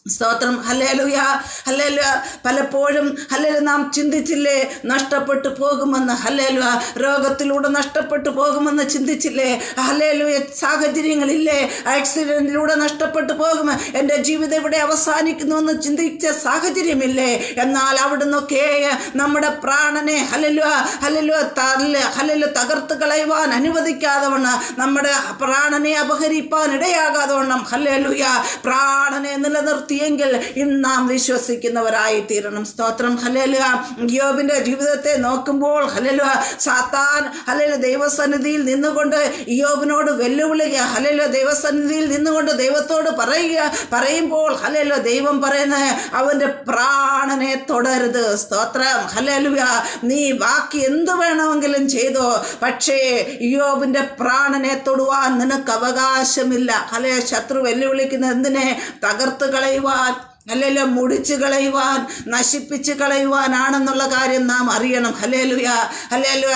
സ്തോത്രം. Hallelujah hallelujah. പലപ്പോഴും ഹല്ലേലൂയ നാം ചിന്തിച്ചില്ലേ നഷ്ടപ്പെട്ടു പോകുമെന്ന്? ഹല്ലേലൂയ രോഗത്തിലൂടെ നഷ്ടപ്പെട്ടു പോകുമെന്ന് ചിന്തിച്ചില്ലേ? ഹല്ലേലൂയ സാഹചര്യങ്ങളില്ലേ? ആക്സിഡന്റിലൂടെ നഷ്ടപ്പെട്ടു പോകും, എൻ്റെ ജീവിതം ഇവിടെ അവസാനിക്കുന്നുവെന്ന് ചിന്തിച്ച സാഹചര്യമില്ലേ? എന്നാൽ അവിടുന്നൊക്കെ നമ്മുടെ പ്രാണനെ ഹല്ലേലൂയ ഹല്ലേലൂയ ഹല്ലേലൂയ തകർത്ത് കളയുവാൻ അനുവദിക്കാതെ വണ്ണം നമ്മുടെ പ്രാണനെ അപഹരിപ്പാൻ ഇടയാകാതെ വണ്ണം ഹല്ലേലൂയ പ്രാണനെ നിലനിർത്തി എങ്കിൽ ഇന്ന് നാം വിശ്വസിക്കുന്നവരായി തീരണം. സ്തോത്രം. ഹല്ലേലൂയ. യോബിന്റെ ജീവിതത്തെ നോക്കുമ്പോൾ ഹല്ലേലൂയ സാത്താൻ ഹല്ലേലൂയ ദൈവസന്നിധിയിൽ നിന്നുകൊണ്ട് യോബിനോട് വെല്ലുവിളിക്കുക. ഹല്ലേലൂയ ദൈവസന്നിധിയിൽ നിന്നുകൊണ്ട് ദൈവത്തോട് പറയുമ്പോൾ ഹല്ലേലൂയ ദൈവം പറയുന്നത് അവന്റെ പ്രാണനെ തൊടരുത്. സ്തോത്രം. ഹല്ലേലൂയ. നീ ബാക്കി എന്ത് വേണമെങ്കിലും ചെയ്തോ, പക്ഷേ യോബിന്റെ പ്രാണനെ തൊടുവാൻ നിനക്ക് അവകാശമില്ല. ഹല്ലേലൂയ. ശത്രു വെല്ലുവിളിക്കുന്ന എന്തിനെ? തകർത്ത് കളയുവാൻ, ഹല്ലേലൂയ മുടിച്ചു കളയുവാൻ, നശിപ്പിച്ച് കളയുവാനാണെന്നുള്ള കാര്യം നാം അറിയണം. Hallelujah hallelujah.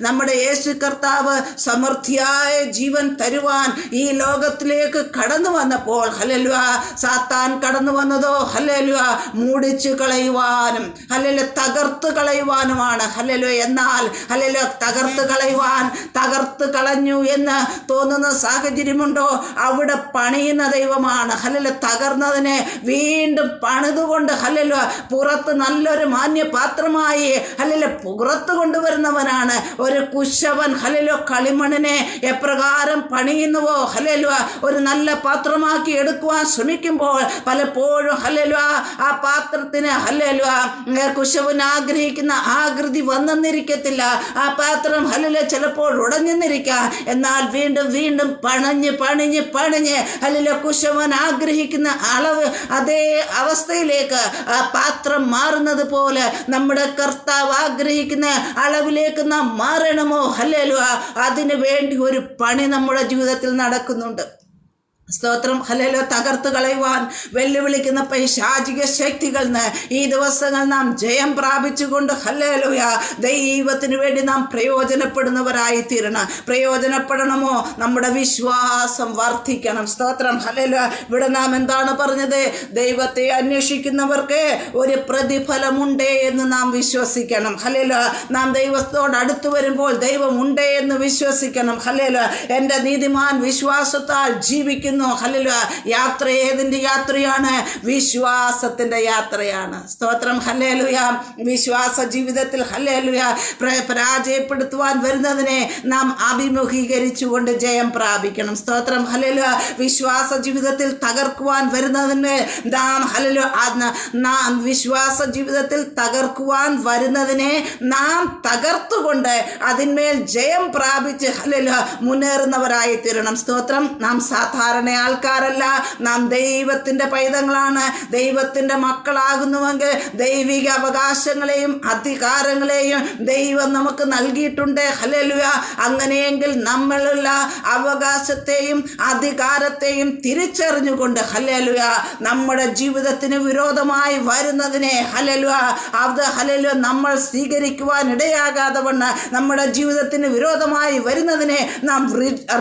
നമ്മുടെ യേശു കർത്താവ് സമൃദ്ധിയായ ജീവൻ തരുവാൻ ഈ ലോകത്തിലേക്ക് കടന്നു വന്നപ്പോൾ ഹല്ലേലൂയ സാത്താൻ കടന്നു വന്നതോ ഹല്ലേലൂയ മുടിച്ചു കളയുവാനും ഹല്ലേലൂയ തകർത്ത് കളയുവാനുമാണ്. ഹല്ലേലൂയ. എന്നാൽ ഹല്ലേലൂയ തകർത്ത് കളഞ്ഞു എന്ന് തോന്നുന്ന സാഹചര്യമുണ്ടോ? അവിടെ പണിയുന്ന ദൈവമാണ്. ഹല്ലേലൂയ തകർന്നതിനെ വീണ്ടും പണിതുകൊണ്ട് ഹല്ലേലൂയ പുറത്ത് നല്ലൊരു മാന്യപാത്രമായി ഹല്ലേലൂയ പുറത്ത് കൊണ്ടുവരുന്നവനാണ്. ഒരു കുശവൻ ഹല്ലേലൂയ കളിമണ്ണിനെ എപ്രകാരം പണിയുന്നുവോ ഹല്ലേലൂയ ഒരു നല്ല പാത്രമാക്കി എടുക്കുവാൻ ശ്രമിക്കുമ്പോൾ പലപ്പോഴും ഹല്ലേലൂയ ആ പാത്രത്തിന് ഹല്ലേലൂയ കുശവൻ ആഗ്രഹിക്കുന്ന ആകൃതി വന്നെന്നിരിക്കത്തില്ല. ആ പാത്രം ഹല്ലേലൂയ ചിലപ്പോൾ ഉടഞ്ഞെന്നിരിക്കാം. എന്നാൽ വീണ്ടും വീണ്ടും പണിഞ്ഞ് ഹല്ലേലൂയ കുശവൻ ആഗ്രഹിക്കുന്ന അളവ് അതേ അവസ്ഥയിലേക്ക് ആ പാത്രം മാറുന്നത് പോലെ നമ്മുടെ കർത്താവ് ആഗ്രഹിക്കുന്ന അളവിലേക്ക് നാം മാറണമോ? ഹല്ലേലൂയ അതിനു വേണ്ടി ഒരു പണി നമ്മുടെ ജീവിതത്തിൽ നടക്കുന്നുണ്ട്. സ്തോത്രം. ഹല്ലേലൂയ. തകർത്ത് കളയുവാൻ വെല്ലുവിളിക്കുന്ന പൈശാചിക ശക്തികളിൽ നിന്ന് ഈ ദിവസങ്ങൾ നാം ജയം പ്രാപിച്ചുകൊണ്ട് ഹല്ലേലൂയ ദൈവത്തിന് വേണ്ടി നാം പ്രയോജനപ്പെടുന്നവരായി തീരണം. പ്രയോജനപ്പെടണമോ? നമ്മുടെ വിശ്വാസം വർദ്ധിക്കണം. സ്തോത്രം. ഹല്ലേലൂയ. ഇവിടെ നാം എന്താണ് പറഞ്ഞത്? ദൈവത്തെ അന്വേഷിക്കുന്നവർക്ക് ഒരു പ്രതിഫലമുണ്ട് എന്ന് നാം വിശ്വസിക്കണം. ഹല്ലേലൂയ. നാം ദൈവത്തോട് അടുത്തു വരുമ്പോൾ ദൈവം ഉണ്ട് എന്ന് വിശ്വസിക്കണം. ഹല്ലേലൂയ. എൻ്റെ നീതിമാൻ വിശ്വാസത്താൽ ജീവിക്കുന്നു. ഹല്ലേലൂയ. യാത്ര ഏതിൻ്റെ യാത്രയാണ്? വിശ്വാസത്തിൻ്റെ യാത്രയാണ്. സ്തോത്രം. ഹല്ലേലൂയ. വിശ്വാസ ജീവിതത്തിൽ ഹല്ലേലൂയ പരാജയപ്പെടുത്തുവാൻ വരുന്നതിനെ നാം അഭിമുഖീകരിച്ചുകൊണ്ട് ജയം പ്രാപിക്കണം. സ്തോത്രം. ഹല്ലേലൂയ. വിശ്വാസ ജീവിതത്തിൽ തകർക്കുവാൻ വരുന്നതിന് നാം ഹല്ലേലൂയ വിശ്വാസ ജീവിതത്തിൽ തകർക്കുവാൻ വരുന്നതിനെ നാം തകർത്തുകൊണ്ട് അതിന്മേൽ ജയം പ്രാപിച്ച് ഹല്ലേലൂയ മുന്നേറുന്നവരായി തീരണം. സ്തോത്രം. നാം സാധാരണ ആൾക്കാരല്ല. നാം ദൈവത്തിൻ്റെ പൈതങ്ങളാണ്. ദൈവത്തിൻ്റെ മക്കളാകുന്നുവെങ്കിൽ ദൈവിക അവകാശങ്ങളെയും അധികാരങ്ങളെയും ദൈവം നമുക്ക് നൽകിയിട്ടുണ്ട്. ഹല്ലേലൂയ. അങ്ങനെയെങ്കിൽ നമ്മളുള്ള അവകാശത്തെയും അധികാരത്തെയും തിരിച്ചറിഞ്ഞുകൊണ്ട് ഹല്ലേലൂയ നമ്മുടെ ജീവിതത്തിന് വിരോധമായി വരുന്നതിനെ ഹല്ലേലൂയ ഹല്ലേലൂയ നമ്മൾ സ്വീകരിക്കുവാൻ ഇടയാകാതെ വണ്ണം നമ്മുടെ ജീവിതത്തിന് വിരോധമായി വരുന്നതിനെ നാം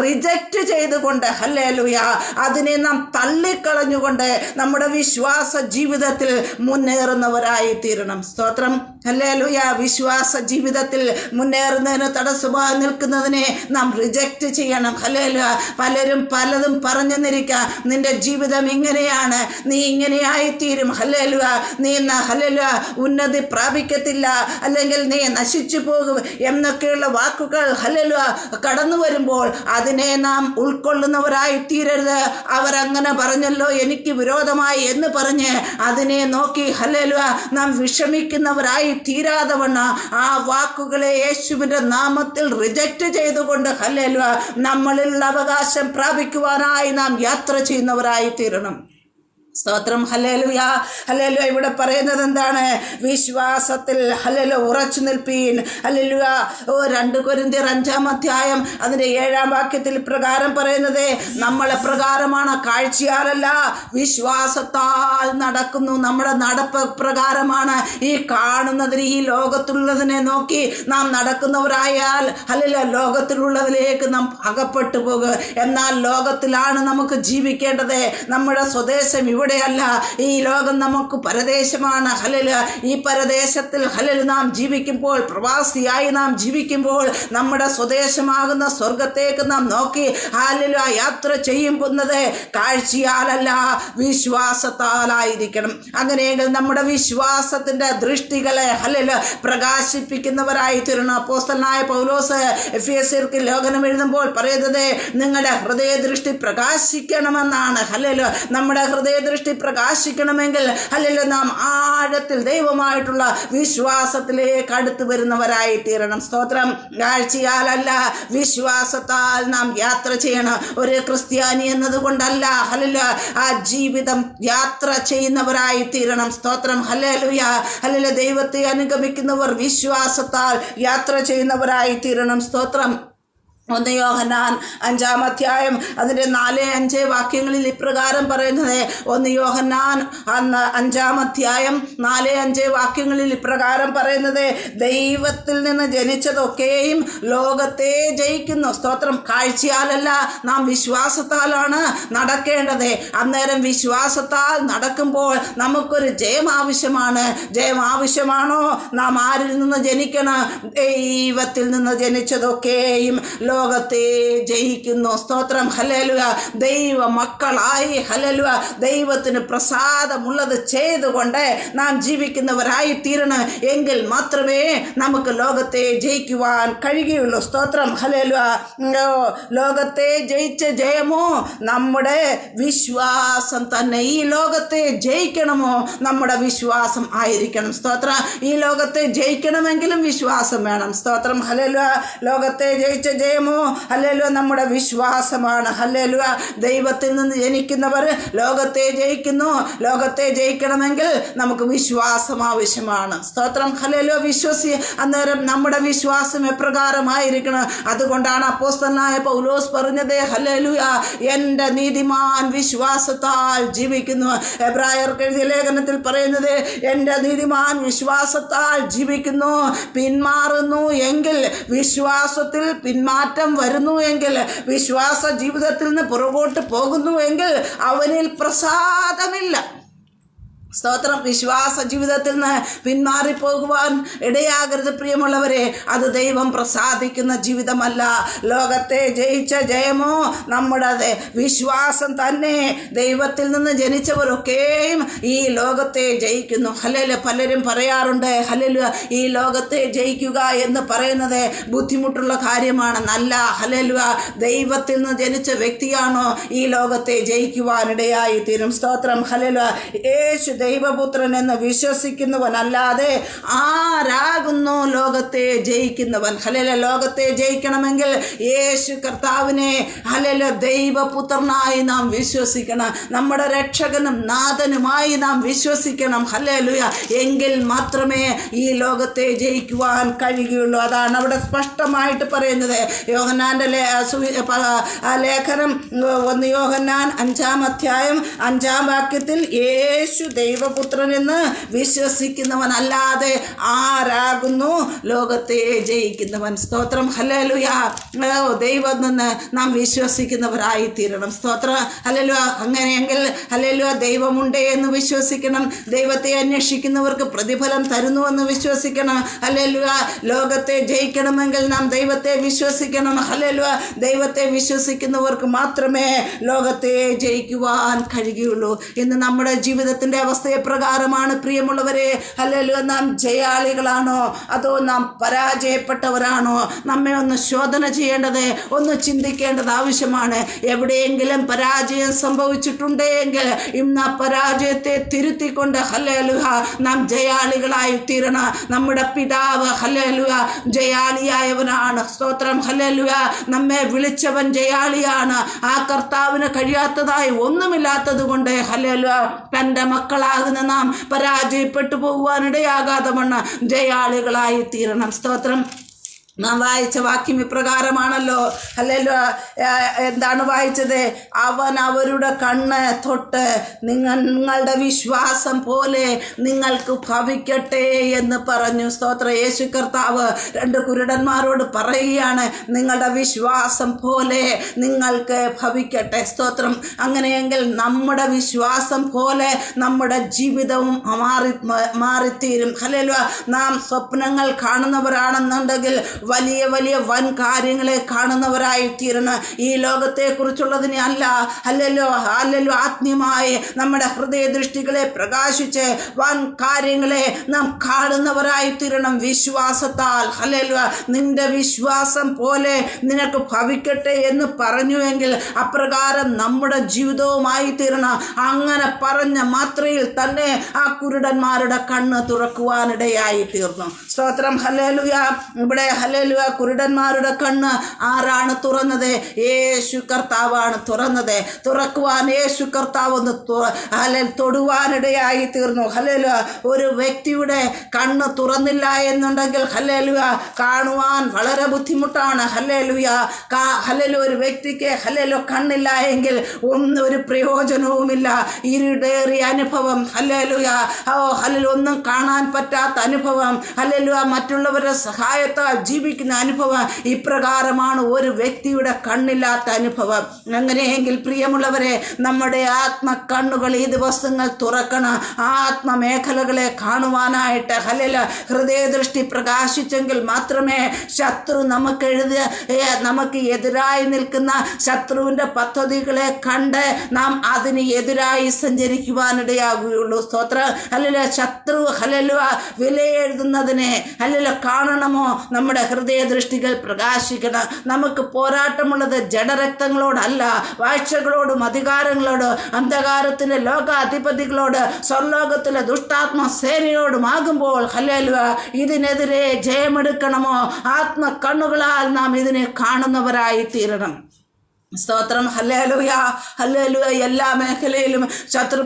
റിജക്റ്റ് ചെയ്തുകൊണ്ട് ഹല്ലേലൂയ അതിനെ നാം തള്ളിക്കളഞ്ഞുകൊണ്ട് നമ്മുടെ വിശ്വാസ ജീവിതത്തിൽ മുന്നേറുന്നവരായി തീരണം. സ്തോത്രം. ഹല്ലേലൂയ. വിശ്വാസ ജീവിതത്തിൽ മുന്നേറുന്നതിന് തടസ്സമായി നിൽക്കുന്നതിനെ നാം റിജക്റ്റ് ചെയ്യണം. ഹല്ലേലൂയ. പലരും പലതും പറഞ്ഞെന്നിരിക്കാം. നിന്റെ ജീവിതം ഇങ്ങനെയാണ്, നീ ഇങ്ങനെയായിത്തീരും. ഹല്ലേലൂയ. നീ ഹല്ലേലൂയ ഉന്നതി പ്രാപിക്കത്തില്ല, അല്ലെങ്കിൽ നീ നശിച്ചു പോകും എന്നൊക്കെയുള്ള വാക്കുകൾ ഹല്ലേലൂയ കടന്നു വരുമ്പോൾ അതിനെ നാം ഉൾക്കൊള്ളുന്നവരായി തീരരുത്. അവരങ്ങനെ പറഞ്ഞല്ലോ എനിക്ക് വിരോധമായി എന്ന് പറഞ്ഞ് അതിനെ നോക്കി ഹല്ലേലൂയ നാം വിഷമിക്കുന്നവരായി തീരാതെ വണ്ണം ആ വാക്കുകളെ യേശുവിൻ്റെ നാമത്തിൽ റിജക്റ്റ് ചെയ്തുകൊണ്ട് ഹല്ലേലൂയ നമ്മളിൽ അവകാശം പ്രാപിക്കുവാനായി നാം യാത്ര ചെയ്യുന്നവരായി തീരണം. സ്തോത്രം. ഹല്ലേലൂയ. ഹല്ലേലൂയ. ഇവിടെ പറയുന്നത് എന്താണ്? വിശ്വാസത്തിൽ ഹല്ലേലൂയ ഉറച്ചു നിൽപ്പീൻ. ഹല്ലേലൂയ. 2 കൊരിന്ത്യർ 5-ാം അധ്യായം അതിൻ്റെ 7-ാം വാക്യത്തിൽ പ്രകാരം പറയുന്നത് നമ്മളെ പ്രകാരമാണ്, കാഴ്ചയാലല്ല വിശ്വാസത്താൽ നടക്കുന്നു. നമ്മുടെ നടപ്പ് പ്രകാരമാണ്. ഈ കാണുന്നതിന് ഈ ലോകത്തുള്ളതിനെ നോക്കി നാം നടക്കുന്നവരായാൽ ഹല്ലേലൂയ ലോകത്തിലുള്ളതിലേക്ക് നാം അകപ്പെട്ടു പോകും. എന്നാൽ ലോകത്തിലാണ് നമുക്ക് ജീവിക്കേണ്ടത്. നമ്മുടെ സ്വദേശം ഇവിടെയല്ല. ഈ ലോകം നമുക്ക് പരദേശമാണ്. ഹല്ലേലൂയ. ഈ പരദേശത്തിൽ ഹല്ലേലൂയ നാം ജീവിക്കുമ്പോൾ, പ്രവാസിയായി നാം ജീവിക്കുമ്പോൾ നമ്മുടെ സ്വദേശമാകുന്ന സ്വർഗത്തേക്ക് നാം നോക്കി ഹല്ലേലൂയ യാത്ര ചെയ്യുന്നത് കാഴ്ചയാലല്ല വിശ്വാസത്താലായിരിക്കണം. അങ്ങനെയെങ്കിൽ നമ്മുടെ വിശ്വാസത്തിൻ്റെ ദൃഷ്ടികളെ ഹല്ലേലൂയ പ്രകാശിപ്പിക്കുന്നവരായി തീരണം. അപ്പോസ്തലനായ പൗലോസ് എഫെസ്യർക്ക് ലേഖനം എഴുതുമ്പോൾ പറയുന്നത് നിങ്ങളുടെ ഹൃദയദൃഷ്ടി പ്രകാശിക്കണമെന്നാണ്. ഹല്ലേലൂയ. നമ്മുടെ ഹൃദയദൃഷ്ടി പ്രകാശിക്കണമെങ്കിൽ ഹല്ലേലൂയ നാം ആഴത്തിൽ ദൈവമായിട്ടുള്ള വിശ്വാസത്തിലേക്ക് അടുത്ത് വരുന്നവരായി തീരണം. സ്തോത്രം. കാഴ്ചയാലല്ല വിശ്വാസത്താൽ നാം യാത്ര ചെയ്യണം. ഒരു ക്രിസ്ത്യാനി എന്നതുകൊണ്ടല്ല ഹല്ലേലൂയ ആ ജീവിതം യാത്ര ചെയ്യുന്നവരായി തീരണം. സ്തോത്രം. ഹല്ലേലൂയ. ഹല്ലേലൂയ. ദൈവത്തെ അനുഗമിക്കുന്നവർ വിശ്വാസത്താൽ യാത്ര ചെയ്യുന്നവരായി തീരണം. സ്തോത്രം. 1 യോഹന്നാൻ 5-ാം അധ്യായം അതിൻ്റെ 4-5 വാക്യങ്ങളിൽ ഇപ്രകാരം പറയുന്നത് 1 യോഹന്നാൻ 5-ാം അധ്യായം 4-5 വാക്യങ്ങളിൽ ഇപ്രകാരം പറയുന്നത് ദൈവത്തിൽ നിന്ന് ജനിച്ചതൊക്കെയും ലോകത്തെ ജയിക്കുന്നു. സ്തോത്രം. കാഴ്ചയാലല്ല നാം വിശ്വാസത്താലാണ് നടക്കേണ്ടത്. അന്നേരം വിശ്വാസത്താൽ നടക്കുമ്പോൾ നമുക്കൊരു ജയം ആവശ്യമാണ്. ജയം ആവശ്യമാണോ? നാം ആരിൽ നിന്ന് ജനിക്കണം? ദൈവത്തിൽ നിന്ന് ജനിച്ചതൊക്കെയും ലോകത്തെ ജയിക്കുന്നു. സ്തോത്രം. ഹല്ലേലൂയ. ദൈവ മക്കളായി ഹല്ലേലൂയ ദൈവത്തിന് പ്രസാദമുള്ളത് ചെയ്തുകൊണ്ട് നാം ജീവിക്കുന്നവരായി തീരണം. എങ്കിൽ മാത്രമേ നമുക്ക് ലോകത്തെ ജയിക്കുവാൻ കഴിയുകയുള്ളൂ. സ്തോത്രം. ഹല്ലേലൂയ. ലോകത്തെ ജയിച്ച ജയമോ നമ്മുടെ വിശ്വാസം തന്നെ. ഈ ലോകത്തെ ജയിക്കണമോ? നമ്മുടെ വിശ്വാസം ആയിരിക്കണം. സ്തോത്രം. ഈ ലോകത്തെ ജയിക്കണമെങ്കിലും വിശ്വാസം വേണം. സ്തോത്രം. ഹല്ലേലൂയ. ലോകത്തെ ജയിച്ച ജയമോ ജയമോ ഹല്ലേലൂയ നമ്മുടെ വിശ്വാസമാണ്. ഹല്ലേലൂയ ദൈവത്തിൽ നിന്ന് ജനിക്കുന്നവർ ലോകത്തെ ജയിക്കുന്നു. ലോകത്തെ ജയിക്കണമെങ്കിൽ നമുക്ക് വിശ്വാസം ആവശ്യമാണ്. സ്തോത്രം. ഹല്ലേലൂയ. അന്നേരം നമ്മുടെ വിശ്വാസം എപ്രകാരമായിരിക്കണം? അതുകൊണ്ടാണ് അപ്പോസ്തലനായ പൗലോസ് പറഞ്ഞത് ഹല്ലേലൂയ എൻ്റെ നീതിമാൻ വിശ്വാസത്താൽ ജീവിക്കുന്നു. എബ്രായർക്ക് എഴുതിയ ലേഖനത്തിൽ പറയുന്നത് എൻ്റെ നീതിമാൻ വിശ്വാസത്താൽ ജീവിക്കുന്നു. പിന്മാറുന്നു എങ്കിൽ, വിശ്വാസത്തിൽ പിന്മാറ്റം വരുന്നു എങ്കിൽ, വിശ്വാസ ജീവിതത്തിൽ നിന്ന് പുറകോട്ട് പോകുന്നു എങ്കിൽ അവനിൽ പ്രസാദമില്ല. സ്തോത്രം. വിശ്വാസ ജീവിതത്തിൽ നിന്ന് പിന്മാറിപ്പോകുവാൻ ഇടയാകരുത് പ്രിയമുള്ളവരെ. അത് ദൈവം പ്രസാദിക്കുന്ന ജീവിതമല്ല. ലോകത്തെ ജയിച്ച ജയമോ നമ്മുടെ വിശ്വാസം തന്നെ. ദൈവത്തിൽ നിന്ന് ജനിച്ചവരൊക്കെയും ഈ ലോകത്തെ ജയിക്കുന്നു. ഹല്ലേലൂയ. പലരും പറയാറുണ്ട് ഹല്ലേലൂയ ഈ ലോകത്തെ ജയിക്കുക എന്ന് പറയുന്നത് ബുദ്ധിമുട്ടുള്ള കാര്യമാണ്. നല്ല ഹല്ലേലൂയ ദൈവത്തിൽ നിന്ന് ജനിച്ച വ്യക്തിയാണോ ഈ ലോകത്തെ ജയിക്കുവാനിടയായി തീരും. സ്തോത്രം. ഹല്ലേലൂയ. യേശു ദൈവപുത്രൻ എന്ന് വിശ്വസിക്കുന്നവനല്ലാതെ ആരാകുന്നു ലോകത്തെ ജയിക്കുന്നവൻ? ഹല്ലേലൂയ. ലോകത്തെ ജയിക്കണമെങ്കിൽ യേശു കർത്താവിനെ ഹല്ലേലൂയ ദൈവപുത്രനായി നാം വിശ്വസിക്കണം. നമ്മുടെ രക്ഷകനും നാഥനുമായി നാം വിശ്വസിക്കണം. ഹല്ലേലൂയ. എങ്കിൽ മാത്രമേ ഈ ലോകത്തെ ജയിക്കുവാൻ കഴിയുകയുള്ളൂ. അതാണ് അവിടെ സ്പഷ്ടമായിട്ട് പറയുന്നത്. യോഹന്നാന്റെ ലേഖനം 1 യോഹന്നാൻ 5-ാം അധ്യായം 5-ാം വാക്യത്തിൽ യേശു ദൈവപുത്രൻ എന്ന് വിശ്വസിക്കുന്നവനല്ലാതെ ആരാകുന്നു ലോകത്തെ ജയിക്കുന്നവൻ? സ്തോത്രം. ഹല്ലേലൂയ. ദൈവം നിന്ന് നാം വിശ്വസിക്കുന്നവരായി തീരണം. സ്തോത്രം. ഹല്ലേലൂയ. അങ്ങനെയെങ്കിൽ ഹല്ലേലൂയ ദൈവമുണ്ടേ എന്ന് വിശ്വസിക്കണം. ദൈവത്തെ അന്വേഷിക്കുന്നവർക്ക് പ്രതിഫലം തരുന്നുവെന്ന് വിശ്വസിക്കണം. ഹല്ലേലൂയ. ലോകത്തെ ജയിക്കണമെങ്കിൽ നാം ദൈവത്തെ വിശ്വസിക്കണം. ഹല്ലേലൂയ. ദൈവത്തെ വിശ്വസിക്കുന്നവർക്ക് മാത്രമേ ലോകത്തെ ജയിക്കുവാൻ കഴിയുകയുള്ളൂ. ഇന്ന് നമ്മുടെ ജീവിതത്തിൻ്റെ അവസ്ഥയെ പ്രകാരമാണ് പ്രിയമുള്ളവരെ. ഹല്ലേലൂയ. നാം ജയാളികളാണോ അതോ നാം പരാജയപ്പെട്ടവരാണോ? നമ്മെ ഒന്ന് ശോധന ചെയ്യേണ്ടത്, ഒന്ന് ചിന്തിക്കേണ്ടത് ആവശ്യമാണ്. എവിടെയെങ്കിലും പരാജയം സംഭവിച്ചിട്ടുണ്ടെങ്കിൽ ഇന്ന് ആ പരാജയത്തെ തിരുത്തിക്കൊണ്ട് ഹല്ലേലൂയ നാം ജയാളികളായി തീരണം. നമ്മുടെ പിതാവ് ഹല്ലേലൂയ ജയാളിയായവനാണ്. സ്തോത്രം. ഹല്ലേലൂയ. നമ്മെ വിളിച്ചവൻ ജയാളിയാണ്. ആ കർത്താവിന് കഴിയാത്തതായി ഒന്നുമില്ലാത്തത് കൊണ്ട് ഹല്ലേലൂയ തൻ്റെ മക്കളാകുന്ന നാം പരാജയപ്പെട്ടു പോകുവാനിടയാകാതെ വണ്ണം ജയാളികളായി തീരണം. സ്തോത്രം. നാം വായിച്ച വാക്യം ഇപ്രകാരമാണല്ലോ. ഹല്ലേലൂയ. എന്താണ് വായിച്ചത്? അവൻ അവരുടെ കണ്ണ് തൊട്ട് നിങ്ങളുടെ വിശ്വാസം പോലെ നിങ്ങൾക്ക് ഭവിക്കട്ടെ എന്ന് പറഞ്ഞു. സ്തോത്രം. യേശു കർത്താവ് 2 കുരുടന്മാരോട് പറയുകയാണ് നിങ്ങളുടെ വിശ്വാസം പോലെ നിങ്ങൾക്ക് ഭവിക്കട്ടെ. സ്തോത്രം. അങ്ങനെയെങ്കിൽ നമ്മുടെ വിശ്വാസം പോലെ നമ്മുടെ ജീവിതവും മാറിത്തീരും. ഹല്ലേലൂയ. നാം സ്വപ്നങ്ങൾ കാണുന്നവരാണെന്നുണ്ടെങ്കിൽ വലിയ വലിയ വൻ കാര്യങ്ങളെ കാണുന്നവരായി തീരണം. ഈ ലോകത്തെക്കുറിച്ചുള്ളതിനെ അല്ല. ഹല്ലേലൂയ. ഹല്ലേലൂയ. ആത്മീയമായി നമ്മുടെ ഹൃദയ ദൃഷ്ടികളെ പ്രകാശിച്ച് വൻ കാര്യങ്ങളെ നാം കാണുന്നവരായി തീരണം വിശ്വാസത്താൽ. ഹല്ലേലൂയ. നിന്റെ വിശ്വാസം പോലെ നിനക്ക് ഭവിക്കട്ടെ എന്ന് പറഞ്ഞുവെങ്കിൽ അപ്രകാരം നമ്മുടെ ജീവിതവുമായി തീരണം. അങ്ങനെ പറഞ്ഞ മാത്രയിൽ തന്നെ ആ കുരുടന്മാരുടെ കണ്ണ് തുറക്കുവാനിടയായി തീർന്നു. സ്തോത്രം. ഹല്ലേലൂയ. ഇവിടെ ഹല്ലേലൂയ കുരുടന്മാരുടെ കണ്ണ് ആരാണ് തുറന്നത്? യേശു കർത്താവാണ് തുറന്നത്. തുറക്കുവാൻ യേശു കർത്താവ് ഒന്ന് തൊടുവാനിടയായി തീർന്നു. ഹല്ലേലൂയ. ഒരു വ്യക്തിയുടെ കണ്ണ് തുറന്നില്ല എന്നുണ്ടെങ്കിൽ ഹല്ലേലൂയ കാണുവാൻ വളരെ ബുദ്ധിമുട്ടാണ്. ഹല്ലേലൂയ. ഹല്ലേലൂയ. ഒരു വ്യക്തിക്ക് ഹല്ലേലൂയ കണ്ണില്ല എങ്കിൽ ഒരു പ്രയോജനവുമില്ല. ഇരുടേറിയ അനുഭവം. ഹല്ലേലൂയ. ഹല്ലേലൂയ. ഒന്നും കാണാൻ പറ്റാത്ത അനുഭവം. ഹല്ലേലൂയ. മറ്റുള്ളവരുടെ സഹായത്താൽ ജീവിക്കുന്ന അനുഭവം. ഇപ്രകാരമാണ് ഒരു വ്യക്തിയുടെ കണ്ണില്ലാത്ത അനുഭവം. അങ്ങനെയെങ്കിൽ പ്രിയമുള്ളവരെ നമ്മുടെ ആത്മകണ്ണുകൾ ഈ ദിവസങ്ങൾ തുറക്കണം. ആത്മമേഖലകളെ കാണുവാനായിട്ട് ഹല്ലേലൂയ ഹൃദയദൃഷ്ടി പ്രകാശിച്ചെങ്കിൽ മാത്രമേ ശത്രു നമുക്ക് എതിരായി നിൽക്കുന്ന ശത്രുവിൻ്റെ പദ്ധതികളെ കണ്ട് നാം അതിന് എതിരായി സഞ്ചരിക്കുവാനിടയാകുകയുള്ളൂ. സ്തോത്രം. ഹല്ലേലൂയ. ശത്രു ഹല്ലേലൂയ വിലയെഴുതുന്നതിനെ ഹല്ലേലൂയ കാണണമോ? നമ്മുടെ ഹൃദയദൃഷ്ടികൾ പ്രകാശിക്കണം. നമുക്ക് പോരാട്ടമുള്ളത് ജഡരക്തങ്ങളോടല്ല, വാഴ്ചകളോടും അധികാരങ്ങളോട്, അന്ധകാരത്തിലെ ലോകാധിപതികളോട്, സ്വർലോകത്തിലെ ദുഷ്ടാത്മ സേനയോടുമാകുമ്പോൾ ഹല്ലേലൂയ ഇതിനെതിരെ ജയമെടുക്കണമോ ആത്മകണ്ണുകളാൽ നാം ഇതിനെ കാണുന്നവരായി തീരണം. സ്തോത്രം. Hallelujah, hallelujah. എല്ലാ മേഖലയിലും ശത്രു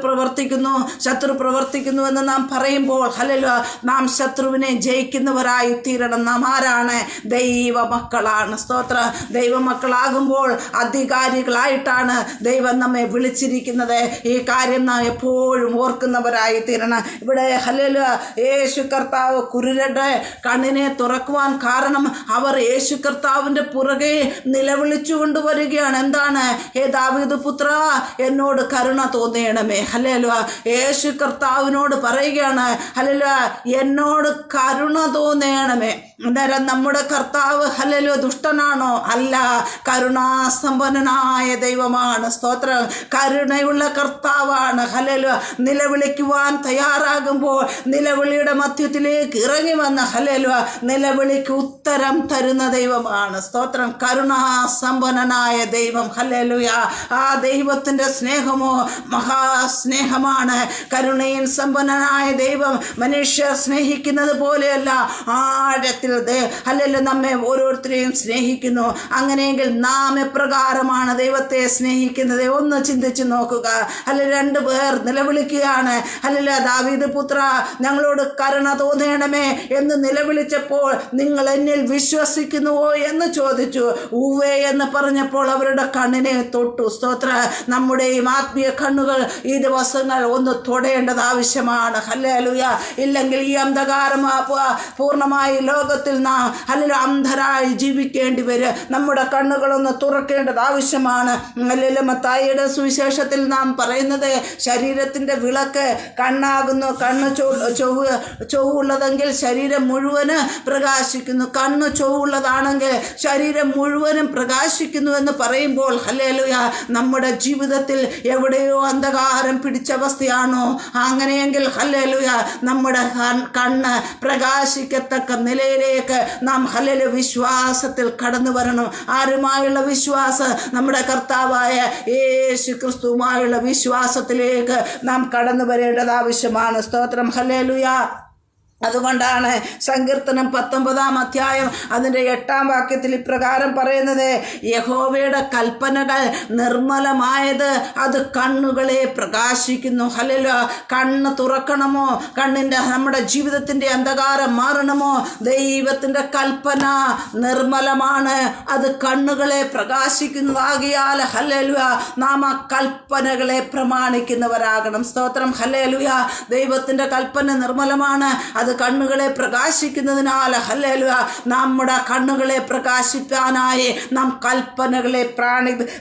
പ്രവർത്തിക്കുന്നു എന്ന് നാം പറയുമ്പോൾ ഹല്ലേലൂയ നാം ശത്രുവിനെ ജയിക്കുന്നവരായി തീരണം. നാം ആരാണ്? ദൈവമക്കളാണ്. സ്തോത്ര. ദൈവമക്കളാകുമ്പോൾ അധികാരികളായിട്ടാണ് ദൈവം നമ്മെ വിളിച്ചിരിക്കുന്നത്. ഈ കാര്യം നാം എപ്പോഴും ഓർക്കുന്നവരായി തീരണം. ഇവിടെ ഹല്ലേലൂയ യേശു കർത്താവ് കുരുടരുടെ കണ്ണിനെ തുറക്കുവാൻ കാരണം അവർ യേശു കർത്താവിൻ്റെ പുറകെ നിലവിളിച്ചു കൊണ്ടുവരികയാണ്. എന്താണ്? ഹേ ദാവീദ് പുത്ര, എന്നോട് കരുണ തോന്നണമേ. ഹല്ലേലൂയ. യേശു കർത്താവിനോട് പറയുകയാണ് ഹല്ലേലൂയ എന്നോട് കരുണ തോന്നണമേ. അന്നേരം നമ്മുടെ കർത്താവ് ഹല്ലേലൂയ ദുഷ്ടനാണോ? അല്ല, കരുണാസമ്പന്നനായ ദൈവമാണ്. സ്തോത്രം. കരുണയുള്ള കർത്താവാണ്. ഹല്ലേലൂയ നിലവിളിക്കുവാൻ തയ്യാറാകുമ്പോൾ നിലവിളിയുടെ മധ്യത്തിലേക്ക് ഇറങ്ങി വന്ന ഹല്ലേലൂയ നിലവിളിക്ക് ഉത്തരം തരുന്ന ദൈവമാണ്. സ്തോത്രം. കരുണാസമ്പന്നനായ ദൈവം. ഹല്ലേലൂയ. ആ ദൈവത്തിൻ്റെ സ്നേഹമോ മഹാസ്നേഹമാണ്. കരുണയിൽ സമ്പന്നനായ ദൈവം മനുഷ്യർ സ്നേഹിക്കുന്നത് പോലെയല്ല, ആഴത്തിൽ ഹല്ലേലൂയ നമ്മെ ഓരോരുത്തരെയും സ്നേഹിക്കുന്നു. അങ്ങനെയെങ്കിൽ നാം എപ്രകാരമാണ് ദൈവത്തെ സ്നേഹിക്കുന്നത് ഒന്ന് ചിന്തിച്ചു നോക്കുക. ഹല്ലേലൂയ 2 പേർ നിലവിളിക്കുകയാണ്. ഹല്ലേലൂയ ദാവീദ് പുത്ര, ഞങ്ങളോട് കരുണ തോന്നണമേ എന്ന് നിലവിളിച്ചപ്പോൾ നിങ്ങൾ എന്നിൽ വിശ്വസിക്കുന്നുവോ എന്ന് ചോദിച്ചു. ഉവ്വേ എന്ന് പറഞ്ഞപ്പോൾ അവരുടെ കണ്ണിനെ തൊട്ടു. സ്തോത്ര. നമ്മുടെയും ആത്മീയ കണ്ണുകൾ ഈ ദിവസങ്ങൾ ഒന്ന് തൊടേണ്ടത് ആവശ്യമാണ്. ഹല്ലേലൂയ. ഇല്ലെങ്കിൽ ഈ അന്ധകാരം പൂർണ്ണമായി ലോകത്തിൽ നാം ഹല്ലേലൂയ അന്ധരായി ജീവിക്കേണ്ടി വരും. നമ്മുടെ കണ്ണുകളൊന്ന് തുറക്കേണ്ടത് ആവശ്യമാണ്. ഹല്ലേലൂയ മത്തായിയുടെ സുവിശേഷത്തിൽ നാം പറയുന്നത് ശരീരത്തിൻ്റെ വിളക്ക് കണ്ണാകുന്നു. കണ്ണ് ചൊവ്വുള്ളതെങ്കിൽ ശരീരം മുഴുവന് പ്രകാശിക്കുന്നു. കണ്ണ് ചൊവ്വുള്ളതാണെങ്കിൽ ശരീരം മുഴുവനും പ്രകാശിക്കുന്നു എന്ന് പറയുമ്പോൾ ഹല്ലേലൂയ നമ്മുടെ ജീവിതത്തിൽ എവിടെയോ അന്ധകാരം പിടിച്ച അവസ്ഥയാണോ? അങ്ങനെയെങ്കിൽ ഹല്ലേലൂയ നമ്മുടെ കണ്ണ് പ്രകാശിക്കത്തക്ക നിലയിലേക്ക് നാം ഹല്ലേലൂയ വിശ്വാസത്തിൽ കടന്നു വരണം. ആരുമായുള്ള വിശ്വാസം? നമ്മുടെ കർത്താവായ യേശു ക്രിസ്തുവുമായുള്ള വിശ്വാസത്തിലേക്ക് നാം കടന്നു വരേണ്ടത് ആവശ്യമാണ്. സ്തോത്രം. ഹല്ലേലൂയ. അതുകൊണ്ടാണ് സങ്കീർത്തനം 19-ാം അധ്യായം അതിൻ്റെ 8-ാം വാക്യത്തിൽ ഇപ്രകാരം പറയുന്നത്, യഹോവയുടെ കൽപ്പനകൾ നിർമ്മലമായത്, അത് കണ്ണുകളെ പ്രകാശിക്കുന്നു. ഹല്ലേലൂയ. കണ്ണ് തുറക്കണമോ? നമ്മുടെ ജീവിതത്തിൻ്റെ അന്ധകാരം മാറണമോ? ദൈവത്തിൻ്റെ കൽപ്പന നിർമ്മലമാണ്, അത് കണ്ണുകളെ പ്രകാശിക്കുന്നതാകിയാൽ ഹല്ലേലൂയ നാം ആ കൽപ്പനകളെ പ്രമാണിക്കുന്നവരാകണം. സ്തോത്രം. ഹല്ലേലൂയ. ദൈവത്തിൻ്റെ കൽപ്പന നിർമ്മലമാണ്, അത് കണ്ണുകളെ പ്രകാശിക്കുന്നതിനാൽ ഹല്ലേലൂയ നമ്മുടെ കണ്ണുകളെ പ്രകാശിപ്പാനായി നാം കൽപ്പനകളെ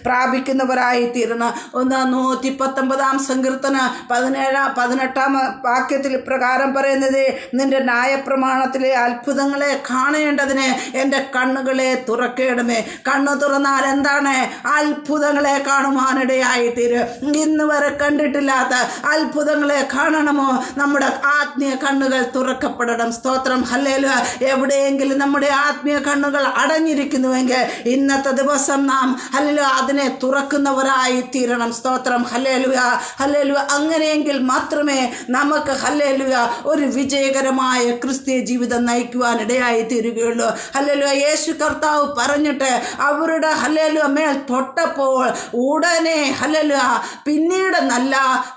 പ്രാപിക്കുന്നവരായി തീരണം. 119-ാം സങ്കീർത്തന 18-ാം വാക്യത്തിൽ പ്രകാരം പറയുന്നത്, നിന്റെ ന്യായപ്രമാണത്തിലെ അത്ഭുതങ്ങളെ കാണേണ്ടതിന് എൻ്റെ കണ്ണുകളെ തുറക്കേണമേ. കണ്ണു തുറന്നാൽ എന്താണ്? അത്ഭുതങ്ങളെ കാണുവാനിടയായി തീരും. ഇന്ന് വരെ കണ്ടിട്ടില്ലാത്ത അത്ഭുതങ്ങളെ കാണണമോ? നമ്മുടെ ആത്മീയ കണ്ണുകൾ തുറക്കപ്പെടണം. സ്തോത്രം. ഹല്ലേലൂയ. എവിടെയെങ്കിലും നമ്മുടെ ആത്മീയ കണ്ണുകൾ അടഞ്ഞിരിക്കുന്നുവെങ്കിൽ ഇന്നത്തെ ദിവസം നാം ഹല്ലേലൂയ അതിനെ തുറക്കുന്നവരായി തീരണം. സ്തോത്രം. ഹല്ലേലൂയ. ഹല്ലേലൂയ. അങ്ങനെയെങ്കിൽ മാത്രമേ നമുക്ക് ഹല്ലേലൂയ ഒരു വിജയകരമായ ക്രിസ്തീയ ജീവിതം നയിക്കുവാൻ ഇടയായി തീരുകയുള്ളൂ. ഹല്ലേലൂയ. യേശു കർത്താവ് പറഞ്ഞിട്ട് അവരുടെ ഹല്ലേലൂയ മേൽ തൊട്ടപ്പോൾ ഉടനെ ഹല്ലേലൂയ പിന്നീട് നല്ല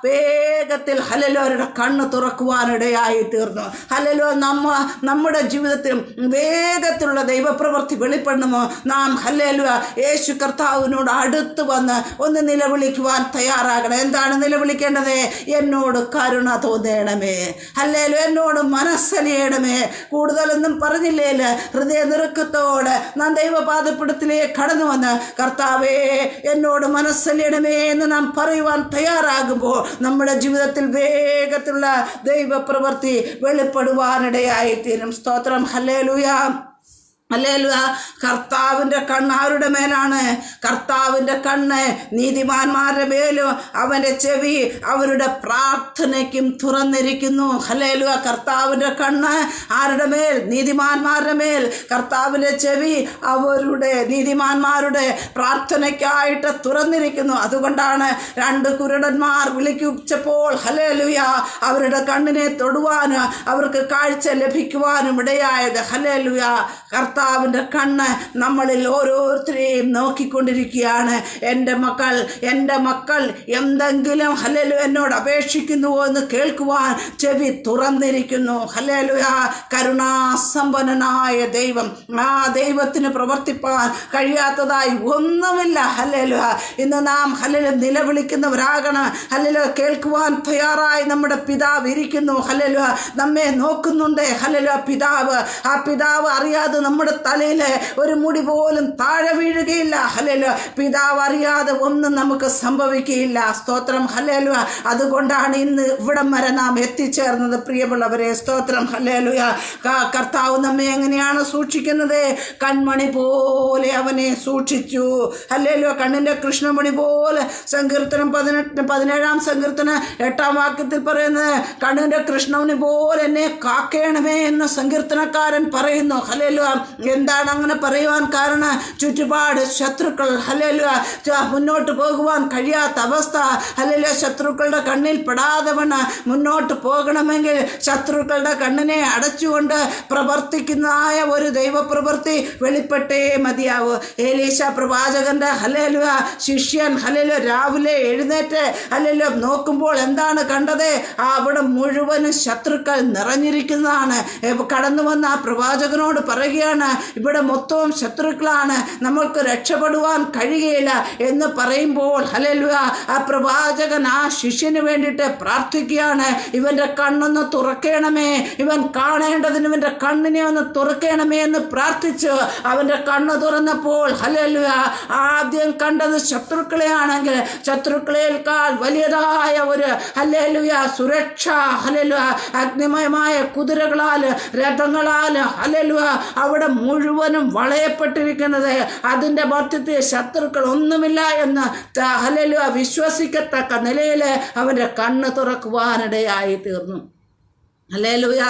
വേഗത്തിൽ ഹല്ലേലൂയ അവരുടെ കണ്ണ് തുറക്കുവാനിടയായി തീർന്നു. ഹല്ലേലൂയ. നമ്മുടെ ജീവിതത്തിൽ വേഗത്തിലുള്ള ദൈവപ്രവൃത്തി വെളിപ്പെടണമോ? നാം ഹല്ലേലൂയ യേശു കർത്താവിനോട് അടുത്ത് വന്ന് ഒന്ന് നിലവിളിക്കുവാൻ തയ്യാറാകണം. എന്താണ് നിലവിളിക്കേണ്ടത്? എന്നോട് കരുണ തോന്നണമേ. ഹല്ലേലൂയ. എന്നോട് മനസ്സലിയണമേ. കൂടുതലൊന്നും പറഞ്ഞില്ലേ? ഹൃദയനിറുക്കത്തോടെ നാം ദൈവപാദപീഠത്തിലേക്ക് കടന്നു വന്ന് കർത്താവേ എന്നോട് മനസ്സലിയണമേ എന്ന് നാം പറയുവാൻ തയ്യാറാകുമ്പോൾ നമ്മുടെ ജീവിതത്തിൽ വേഗത്തിലുള്ള ദൈവപ്രവൃത്തി വെളിപ്പെടുവാനിടയായി തീരും. സ്തോത്രം. ഹല്ലേലൂയ. ഹല്ലേലൂയ. കർത്താവിൻ്റെ കണ്ണ് ആരുടെ മേലാണ്? കർത്താവിൻ്റെ കണ്ണ് നീതിമാന്മാരുടെ മേലും അവൻ്റെ ചെവി അവരുടെ പ്രാർത്ഥനയ്ക്കും തുറന്നിരിക്കുന്നു. ഹല്ലേലൂയ. കർത്താവിൻ്റെ കണ്ണ് ആരുടെ മേൽ? നീതിമാന്മാരുടെ മേൽ. കർത്താവിൻ്റെ ചെവി അവരുടെ നീതിമാന്മാരുടെ പ്രാർത്ഥനയ്ക്കായിട്ട് തുറന്നിരിക്കുന്നു. അതുകൊണ്ടാണ് 2 കുരുടന്മാർ വിളിച്ചപ്പോൾ ഹല്ലേലൂയ അവരുടെ കണ്ണിനെ തൊടുവാനും അവർക്ക് കാഴ്ച ലഭിക്കുവാനും ഇടയായത്. ഹല്ലേലൂയ. കർത്താവിൻ്റെ കണ്ണ് നമ്മളിൽ ഓരോരുത്തരെയും നോക്കിക്കൊണ്ടിരിക്കുകയാണ്. എൻ്റെ മക്കൾ എന്തെങ്കിലും ഹല്ലേലൂയ എന്നോട് അപേക്ഷിക്കുന്നുവോ എന്ന് കേൾക്കുവാൻ ചെവി തുറന്നിരിക്കുന്നു. ഹല്ലേലൂയ. കരുണാസമ്പന്നനായ ദൈവം, ആ ദൈവത്തിന് പ്രവർത്തിപ്പാൻ കഴിയാത്തതായി ഒന്നുമില്ല. ഹല്ലേലൂയ. ഇന്ന് നാം ഹല്ലേലൂയ നിലവിളിക്കുന്നവരാകണം. ഹല്ലേലൂയ. കേൾക്കുവാൻ തയ്യാറായി നമ്മുടെ പിതാവ് ഇരിക്കുന്നു. ഹല്ലേലൂയ. നമ്മെ നോക്കുന്നുണ്ട്. ഹല്ലേലൂയ. ആ പിതാവ് അറിയാതെ നമ്മുടെ തലയിൽ ഒരു മുടി പോലും താഴെ വീഴുകയില്ല. ഹല്ലേലൂയ. പിതാവ് അറിയാതെ ഒന്നും നമുക്ക് സംഭവിക്കുകയില്ല. സ്തോത്രം. ഹല്ലേലൂയ. അതുകൊണ്ടാണ് ഇന്ന് ഇവിടം വരെ നാം എത്തിച്ചേർന്നത് പ്രിയമുള്ളവരെ. സ്തോത്രം. ഹല്ലേലൂയ. കർത്താവ് നമ്മെ എങ്ങനെയാണ് സൂക്ഷിക്കുന്നത്? കൺമണി പോലെ അവനെ സൂക്ഷിച്ചു. ഹല്ലേലൂയ. കണ്ണിൻ്റെ കൃഷ്ണമണി പോലെ സങ്കീർത്തനം 17-ാം സങ്കീർത്തനം 8-ാം വാക്യത്തിൽ പറയുന്നത്, കണ്ണിൻ്റെ കൃഷ്ണമണി പോലെ എന്നെ കാക്കേണമേ എന്ന് സങ്കീർത്തനക്കാരൻ പറയുന്നു. ഹല്ലേലൂയ. എന്താണ് അങ്ങനെ പറയുവാൻ കാരണം? ചുറ്റുപാട് ശത്രുക്കൾ. ഹല്ലേലൂയ. മുന്നോട്ട് പോകുവാൻ കഴിയാത്ത അവസ്ഥ. ഹല്ലേലൂയ. ശത്രുക്കളുടെ കണ്ണിൽ പെടാതെ വണ്ണം മുന്നോട്ട് പോകണമെങ്കിൽ ശത്രുക്കളുടെ കണ്ണിനെ അടച്ചുകൊണ്ട് പ്രവർത്തിക്കുന്നതായ ഒരു ദൈവപ്രവൃത്തി വെളിപ്പെട്ടേ മതിയാവൂ. എലീശ പ്രവാചകന്റെ ഹല്ലേലൂയ ശിഷ്യൻ ഹല്ലേലൂയ രാവിലെ എഴുന്നേറ്റ് ഹല്ലേലൂയ നോക്കുമ്പോൾ എന്താണ് കണ്ടത്? അവിടെ മുഴുവനും ശത്രുക്കൾ നിറഞ്ഞിരിക്കുന്നതാണ്. കടന്നു വന്ന ആ പ്രവാചകനോട് പറയുകയാണ്, ഇവിടെ മൊത്തവും ശത്രുക്കളാണ്, നമ്മൾക്ക് രക്ഷപ്പെടുവാൻ കഴിയുകയില്ല എന്ന് പറയുമ്പോൾ ഹല്ലേലൂയ ആ പ്രവാചകൻ ആ ശിഷ്യന് വേണ്ടിയിട്ട് പ്രാർത്ഥിക്കുകയാണ്. ഇവൻ്റെ കണ്ണൊന്ന് തുറക്കണമേ, ഇവൻ കാണേണ്ടതിന് ഇവൻ്റെ കണ്ണിനെ ഒന്ന് തുറക്കണമേ എന്ന് പ്രാർത്ഥിച്ചു. അവൻ്റെ കണ്ണ് തുറന്നപ്പോൾ ഹല്ലേലൂയ ആദ്യം കണ്ടത് ശത്രുക്കളെയാണെങ്കിൽ ശത്രുക്കളേക്കാൾ വലിയതായ ഒരു ഹല്ലേലൂയ സുരക്ഷ. ഹല്ലേലൂയ. അഗ്നിമയമായ കുതിരകളാൽ രഥങ്ങളാൽ ഹല്ലേലൂയ അവിടെ മുഴുവനും വളയപ്പെട്ടിരിക്കുന്നത്. അതിൻ്റെ മധ്യത്തിൽ ശത്രുക്കൾ ഒന്നുമില്ല എന്ന് ഹല്ലേലൂയ വിശ്വസിക്കത്തക്ക നിലയിൽ അവൻ്റെ കണ്ണ് തുറക്കുവാനിടയായി തീർന്നു. ഹല്ലേലൂയ.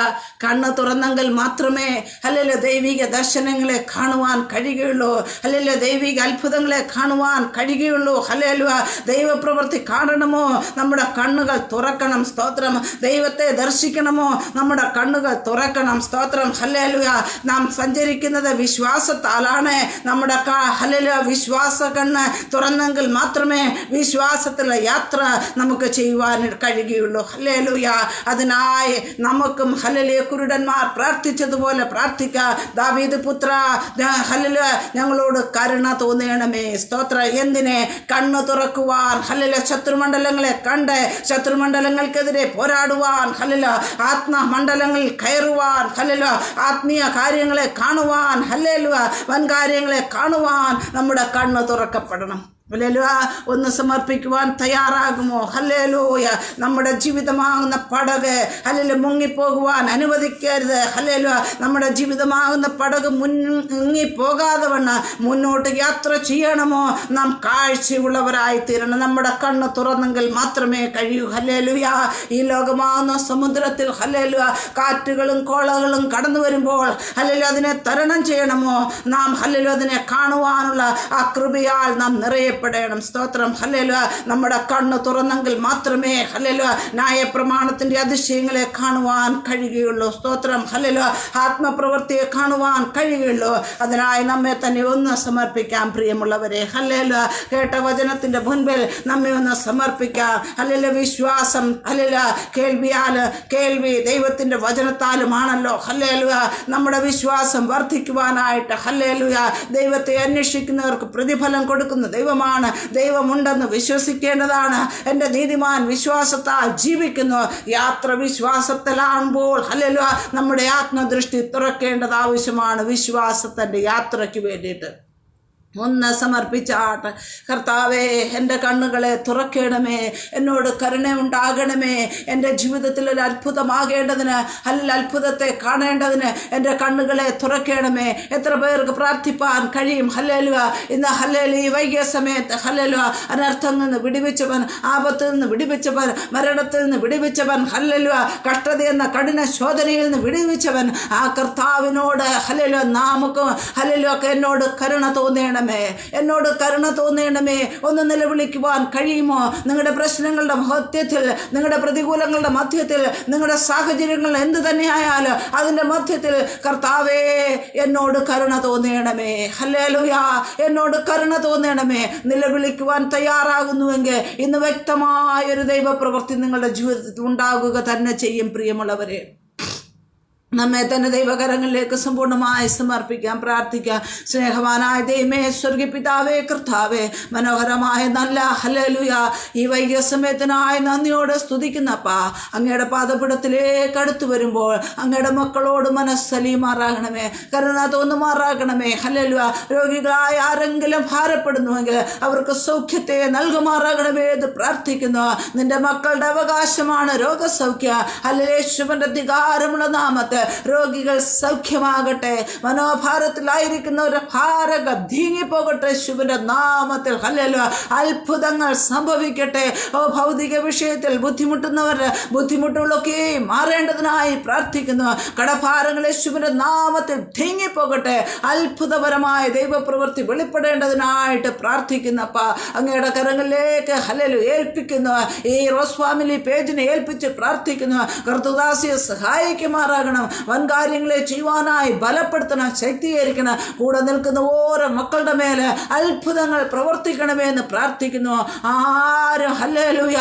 കണ്ണ് തുറന്നെങ്കിൽ മാത്രമേ ഹല്ലേലൂയ ദൈവിക ദർശനങ്ങളെ കാണുവാൻ കഴിയുകയുള്ളൂ. ഹല്ലേലൂയ ദൈവിക അത്ഭുതങ്ങളെ കാണുവാൻ കഴിയുകയുള്ളൂ. ഹല്ലേലൂയ ദൈവപ്രവൃത്തി കാണണമോ നമ്മുടെ കണ്ണുകൾ തുറക്കണം. സ്തോത്രം. ദൈവത്തെ ദർശിക്കണമോ നമ്മുടെ കണ്ണുകൾ തുറക്കണം. സ്തോത്രം. ഹല്ലേലൂയ. നാം സഞ്ചരിക്കുന്നത് വിശ്വാസത്താലാണ്. നമ്മുടെ ഹല്ലേലൂയ വിശ്വാസ കണ്ണ് തുറന്നെങ്കിൽ മാത്രമേ വിശ്വാസത്തിലുള്ള യാത്ര നമുക്ക് ചെയ്യുവാൻ കഴിയുകയുള്ളൂ. ഹല്ലേലൂയ. അതിനായി നമുക്കും ഹല്ലേലൂയ കുരുടന്മാർ പ്രാർത്ഥിച്ചതുപോലെ പ്രാർത്ഥിക്കാം. ദാവീദ് പുത്ര ഹല്ലേലൂയ ഞങ്ങളോട് കരുണ തോന്നണമേ. സ്തോത്ര. എന്തിനെ? കണ്ണ് തുറക്കുവാൻ. ഹല്ലേലൂയ ശത്രുമണ്ഡലങ്ങളെ കണ്ട് ശത്രുമണ്ഡലങ്ങൾക്കെതിരെ പോരാടുവാൻ. ഹല്ലേലൂയ ആത്മമണ്ഡലങ്ങളിൽ കയറുവാൻ. ഹല്ലേലൂയ ആത്മീയ കാര്യങ്ങളെ കാണുവാൻ. ഹല്ലേലൂയ വൻകാര്യങ്ങളെ കാണുവാൻ നമ്മുടെ കണ്ണ് തുറക്കപ്പെടണം. ഹല്ലേലൂയ. ഒന്ന് സമർപ്പിക്കുവാൻ തയ്യാറാകുമോ? ഹല്ലേലൂയ. നമ്മുടെ ജീവിതമാകുന്ന പടക് ഹല്ലേലൂയ മുങ്ങിപ്പോകുവാൻ അനുവദിക്കരുത്. ഹല്ലേലൂയ. നമ്മുടെ ജീവിതമാകുന്ന പടക് മുങ്ങിപ്പോകാതെ വണ്ണം മുന്നോട്ട് യാത്ര ചെയ്യണമോ നാം കാഴ്ചയുള്ളവരായി തീരണം. നമ്മുടെ കണ്ണ് തുറന്നെങ്കിൽ മാത്രമേ കഴിയൂ. ഹല്ലേലൂയ. ഈ ലോകമാകുന്ന സമുദ്രത്തിൽ ഹല്ലേലൂയ കാറ്റുകളും കോളകളും കടന്നു വരുമ്പോൾ ഹല്ലേലൂയ അതിനെ തരണം ചെയ്യണമോ നാം? ഹല്ലേലൂയ അതിനെ കാണുവാനുള്ള ആ കൃപയാൽ നാം നിറയെ പ്പെടണം. സ്തോത്രം. ഹല്ലേലൂയ. നമ്മുടെ കണ്ണ് തുറന്നെങ്കിൽ മാത്രമേ ഹല്ലേലൂയ ന്യായപ്രമാണത്തിന്റെ അതിശയങ്ങളെ കാണുവാൻ കഴിയുകയുള്ളൂ. സ്തോത്രം. ഹല്ലേലൂയ ആത്മപ്രവൃത്തിയെ കാണുവാൻ കഴിയുകയുള്ളൂ. അതിനായി നമ്മെ തന്നെ ഒന്ന് സമർപ്പിക്കാം പ്രിയമുള്ളവരെ. ഹല്ലേലൂയ. കേട്ട വചനത്തിന്റെ മുൻപിൽ നമ്മെ ഒന്ന് സമർപ്പിക്കാം. ഹല്ലേലൂയ. വിശ്വാസം ഹല്ലേലൂയ കേൾവി ദൈവത്തിന്റെ വചനത്താലുമാണല്ലോ. ഹല്ലേലൂയ. നമ്മുടെ വിശ്വാസം വർദ്ധിക്കുവാനായിട്ട് ഹല്ലേലൂയ ദൈവത്തെ അന്വേഷിക്കുന്നവർക്ക് പ്രതിഫലം കൊടുക്കുന്ന ദൈവമാണ്. ദൈവമുണ്ടെന്ന് വിശ്വസിക്കേണ്ടതാണ്. എൻ്റെ നീതിമാൻ വിശ്വാസത്താൽ ജീവിക്കുന്നു. യാത്ര വിശ്വാസത്തിലാകുമ്പോൾ ഹല്ലേലൂയ നമ്മുടെ ആത്മദൃഷ്ടി തുറക്കേണ്ടത് ആവശ്യമാണ് വിശ്വാസത്തിൻ്റെ യാത്രയ്ക്ക് വേണ്ടിയിട്ട്. ഒന്ന് സമർപ്പിച്ചാട്ട്. കർത്താവേ, എൻ്റെ കണ്ണുകളെ തുറക്കണമേ, എന്നോട് കരുണ ഉണ്ടാകണമേ. എൻ്റെ ജീവിതത്തിൽ ഒരു അത്ഭുതമാകേണ്ടതിന്, അത്ഭുതത്തെ കാണേണ്ടതിന് എൻ്റെ കണ്ണുകളെ തുറക്കണമേ. എത്ര പേർക്ക് പ്രാർത്ഥിപ്പാൻ കഴിയും? ഹല്ലേലൂയ. ഇന്ന് ഹല്ലേലൂയ, ഈ വൈകിയ സമയത്ത് ഹല്ലേലൂയ, അനർത്ഥത്തിൽ നിന്ന് വിടുവിച്ചവൻ, ആപത്തിൽ നിന്ന് വിടുവിച്ചവൻ, മരണത്തിൽ നിന്ന് വിടുവിച്ചവൻ, ഹല്ലേലൂയ, കഷ്ടതയെന്ന കഠിന ശോധനയിൽ നിന്ന് വിടുവിച്ചവൻ ആ കർത്താവിനോട് ഹല്ലേലൂയ നമുക്ക് ഹല്ലേലൂയ എന്നോട് കരുണ തോന്നേണം, എന്നോട് കരുണ തോന്നണമേ. ഒന്ന് നിലവിളിക്കുവാൻ കഴിയുമോ? നിങ്ങളുടെ പ്രശ്നങ്ങളുടെ മധ്യത്തിൽ, നിങ്ങളുടെ പ്രതികൂലങ്ങളുടെ മധ്യത്തിൽ, നിങ്ങളുടെ സാഹചര്യങ്ങൾ എന്ത് തന്നെയായാലും അതിൻ്റെ മധ്യത്തിൽ കർത്താവേ എന്നോട് കരുണ തോന്നണമേ. ഹല്ലേലൂയ, എന്നോട് കരുണ തോന്നണമേ. നിലവിളിക്കുവാൻ തയ്യാറാകുന്നുവെങ്കിൽ ഇന്ന് വ്യക്തമായൊരു ദൈവപ്രവൃത്തി നിങ്ങളുടെ ജീവിതത്തിൽ ഉണ്ടാകുക തന്നെ ചെയ്യും. പ്രിയമുള്ളവരെ, നമ്മെ തന്നെ ദൈവകരങ്ങളിലേക്ക് സമ്പൂർണ്ണമായി സമർപ്പിക്കാം, പ്രാർത്ഥിക്കാം. സ്നേഹവാനായ ദൈവമേ, സ്വർഗീയ പിതാവേ, കർത്താവേ, മനോഹരമായ നല്ല ഹല്ലേലൂയ ഈ വൈകിയ സമയത്തിനായി നന്ദിയോടെ സ്തുതിക്കുന്നപ്പാ. അങ്ങയുടെ പാദപീഠത്തിലേക്ക് അടുത്തു വരുമ്പോൾ അങ്ങയുടെ മക്കളോട് മനസ്സലിയുമാറാകണമേ, കരുണ തോന്നുമാറാകണമേ. ഹല്ലേലൂയ, രോഗികളായ ആരെങ്കിലും ഭാരപ്പെടുന്നുവെങ്കിൽ അവർക്ക് സൗഖ്യത്തെ നൽകുമാറാകണമേ എന്ന് പ്രാർത്ഥിക്കുന്നു. നിന്റെ മക്കളുടെ അവകാശമാണ് രോഗസൗഖ്യം. ഹല്ലേലൂയ, യേശുവിന്റെ അധികാരമുള്ള നാമത്തിൽ രോഗികൾ സൗഖ്യമാകട്ടെ. മനോഭാരത്തിലായിരിക്കുന്നവരുടെ ഭാരങ്ങൾ നീങ്ങിപ്പോകട്ടെ യേശുവിന്റെ നാമത്തിൽ. ഹല്ലേലൂയ, അത്ഭുതങ്ങൾ സംഭവിക്കട്ടെ. ഭൗതിക വിഷയത്തിൽ ബുദ്ധിമുട്ടുന്നവരുടെ ബുദ്ധിമുട്ടുകളൊക്കെ മാറേണ്ടതിനായി പ്രാർത്ഥിക്കുന്നു. കടഭാരങ്ങൾ യേശുവിന്റെ നാമത്തിൽ നീങ്ങിപ്പോകട്ടെ. അത്ഭുതപരമായ ദൈവപ്രവൃത്തി വെളിപ്പെടേണ്ടതിനായിട്ട് പ്രാർത്ഥിക്കുന്നപ്പ. അങ്ങയുടെ കരങ്ങളിലേക്ക് ഹല്ലേലൂയ ഏൽപ്പിക്കുന്നു. ഈ റോസ് ഫാമിലി പേജിനെ ഏൽപ്പിച്ച് പ്രാർത്ഥിക്കുന്നു. കർത്തൃദാസിയെ സഹായിക്കുമാറാകണം. വൻകാര്യങ്ങളെ ചെയ്യുവാനായി ബലപ്പെടുത്തണം, ശക്തീകരിക്കണം. കൂടെ നിൽക്കുന്ന ഓരോ മക്കളുടെ മേലെ അത്ഭുതങ്ങൾ പ്രവർത്തിക്കണമേ എന്ന് പ്രാർത്ഥിക്കുന്നു. ആരും ഹല്ലേലൂയ,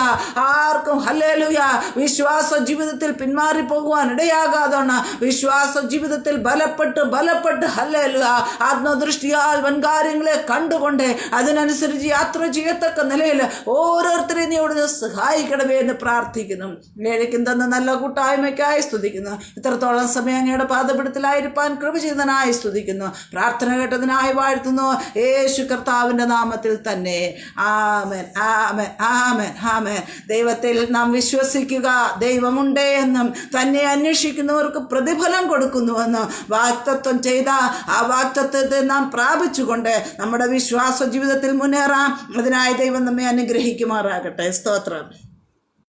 ആർക്കും ഹല്ലേലൂയ വിശ്വാസ ജീവിതത്തിൽ പിന്മാറിപ്പോകുവാൻ ഇടയാകാതാണ്. വിശ്വാസ ജീവിതത്തിൽ ബലപ്പെട്ട് ഹല്ലേലൂയ ആത്മദൃഷ്ടിയാൽ വൻകാര്യങ്ങളെ കണ്ടുകൊണ്ട് അതിനനുസരിച്ച് യാത്ര ചെയ്യത്തക്ക നിലയിൽ ഓരോരുത്തരെയും നീ അവിടെ സഹായിക്കണമേ എന്ന് പ്രാർത്ഥിക്കുന്നു. ഏഴയ്ക്കും തന്ന നല്ല കൂട്ടായ്മയ്ക്കായി സ്തുതിക്കുന്നു. ഇത്രത്തോളം സമയം അങ്ങയുടെ പാദപീഠത്തിലായിരിക്കാൻ കൃപ ചെയ്തതിനായി സ്തുതിക്കുന്നു. പ്രാർത്ഥന കേട്ടതിനായി വാഴ്ത്തുന്നു. യേശു കർത്താവിൻ്റെ നാമത്തിൽ തന്നെ. ആമേൻ, ആമേൻ, ആമേൻ, ആമേൻ. ദൈവത്തിൽ നാം വിശ്വസിക്കുക. ദൈവമുണ്ട് എന്നും തന്നെ അന്വേഷിക്കുന്നവർക്ക് പ്രതിഫലം കൊടുക്കുന്നുവെന്നും വാഗ്ദത്തം ചെയ്ത ആ വാഗ്ദത്തത്തെ നാം പ്രാപിച്ചുകൊണ്ട് നമ്മുടെ വിശ്വാസ ജീവിതത്തിൽ മുന്നേറാം. അതിനായി ദൈവം നമ്മെ അനുഗ്രഹിക്കുമാറാകട്ടെ. സ്തോത്രം.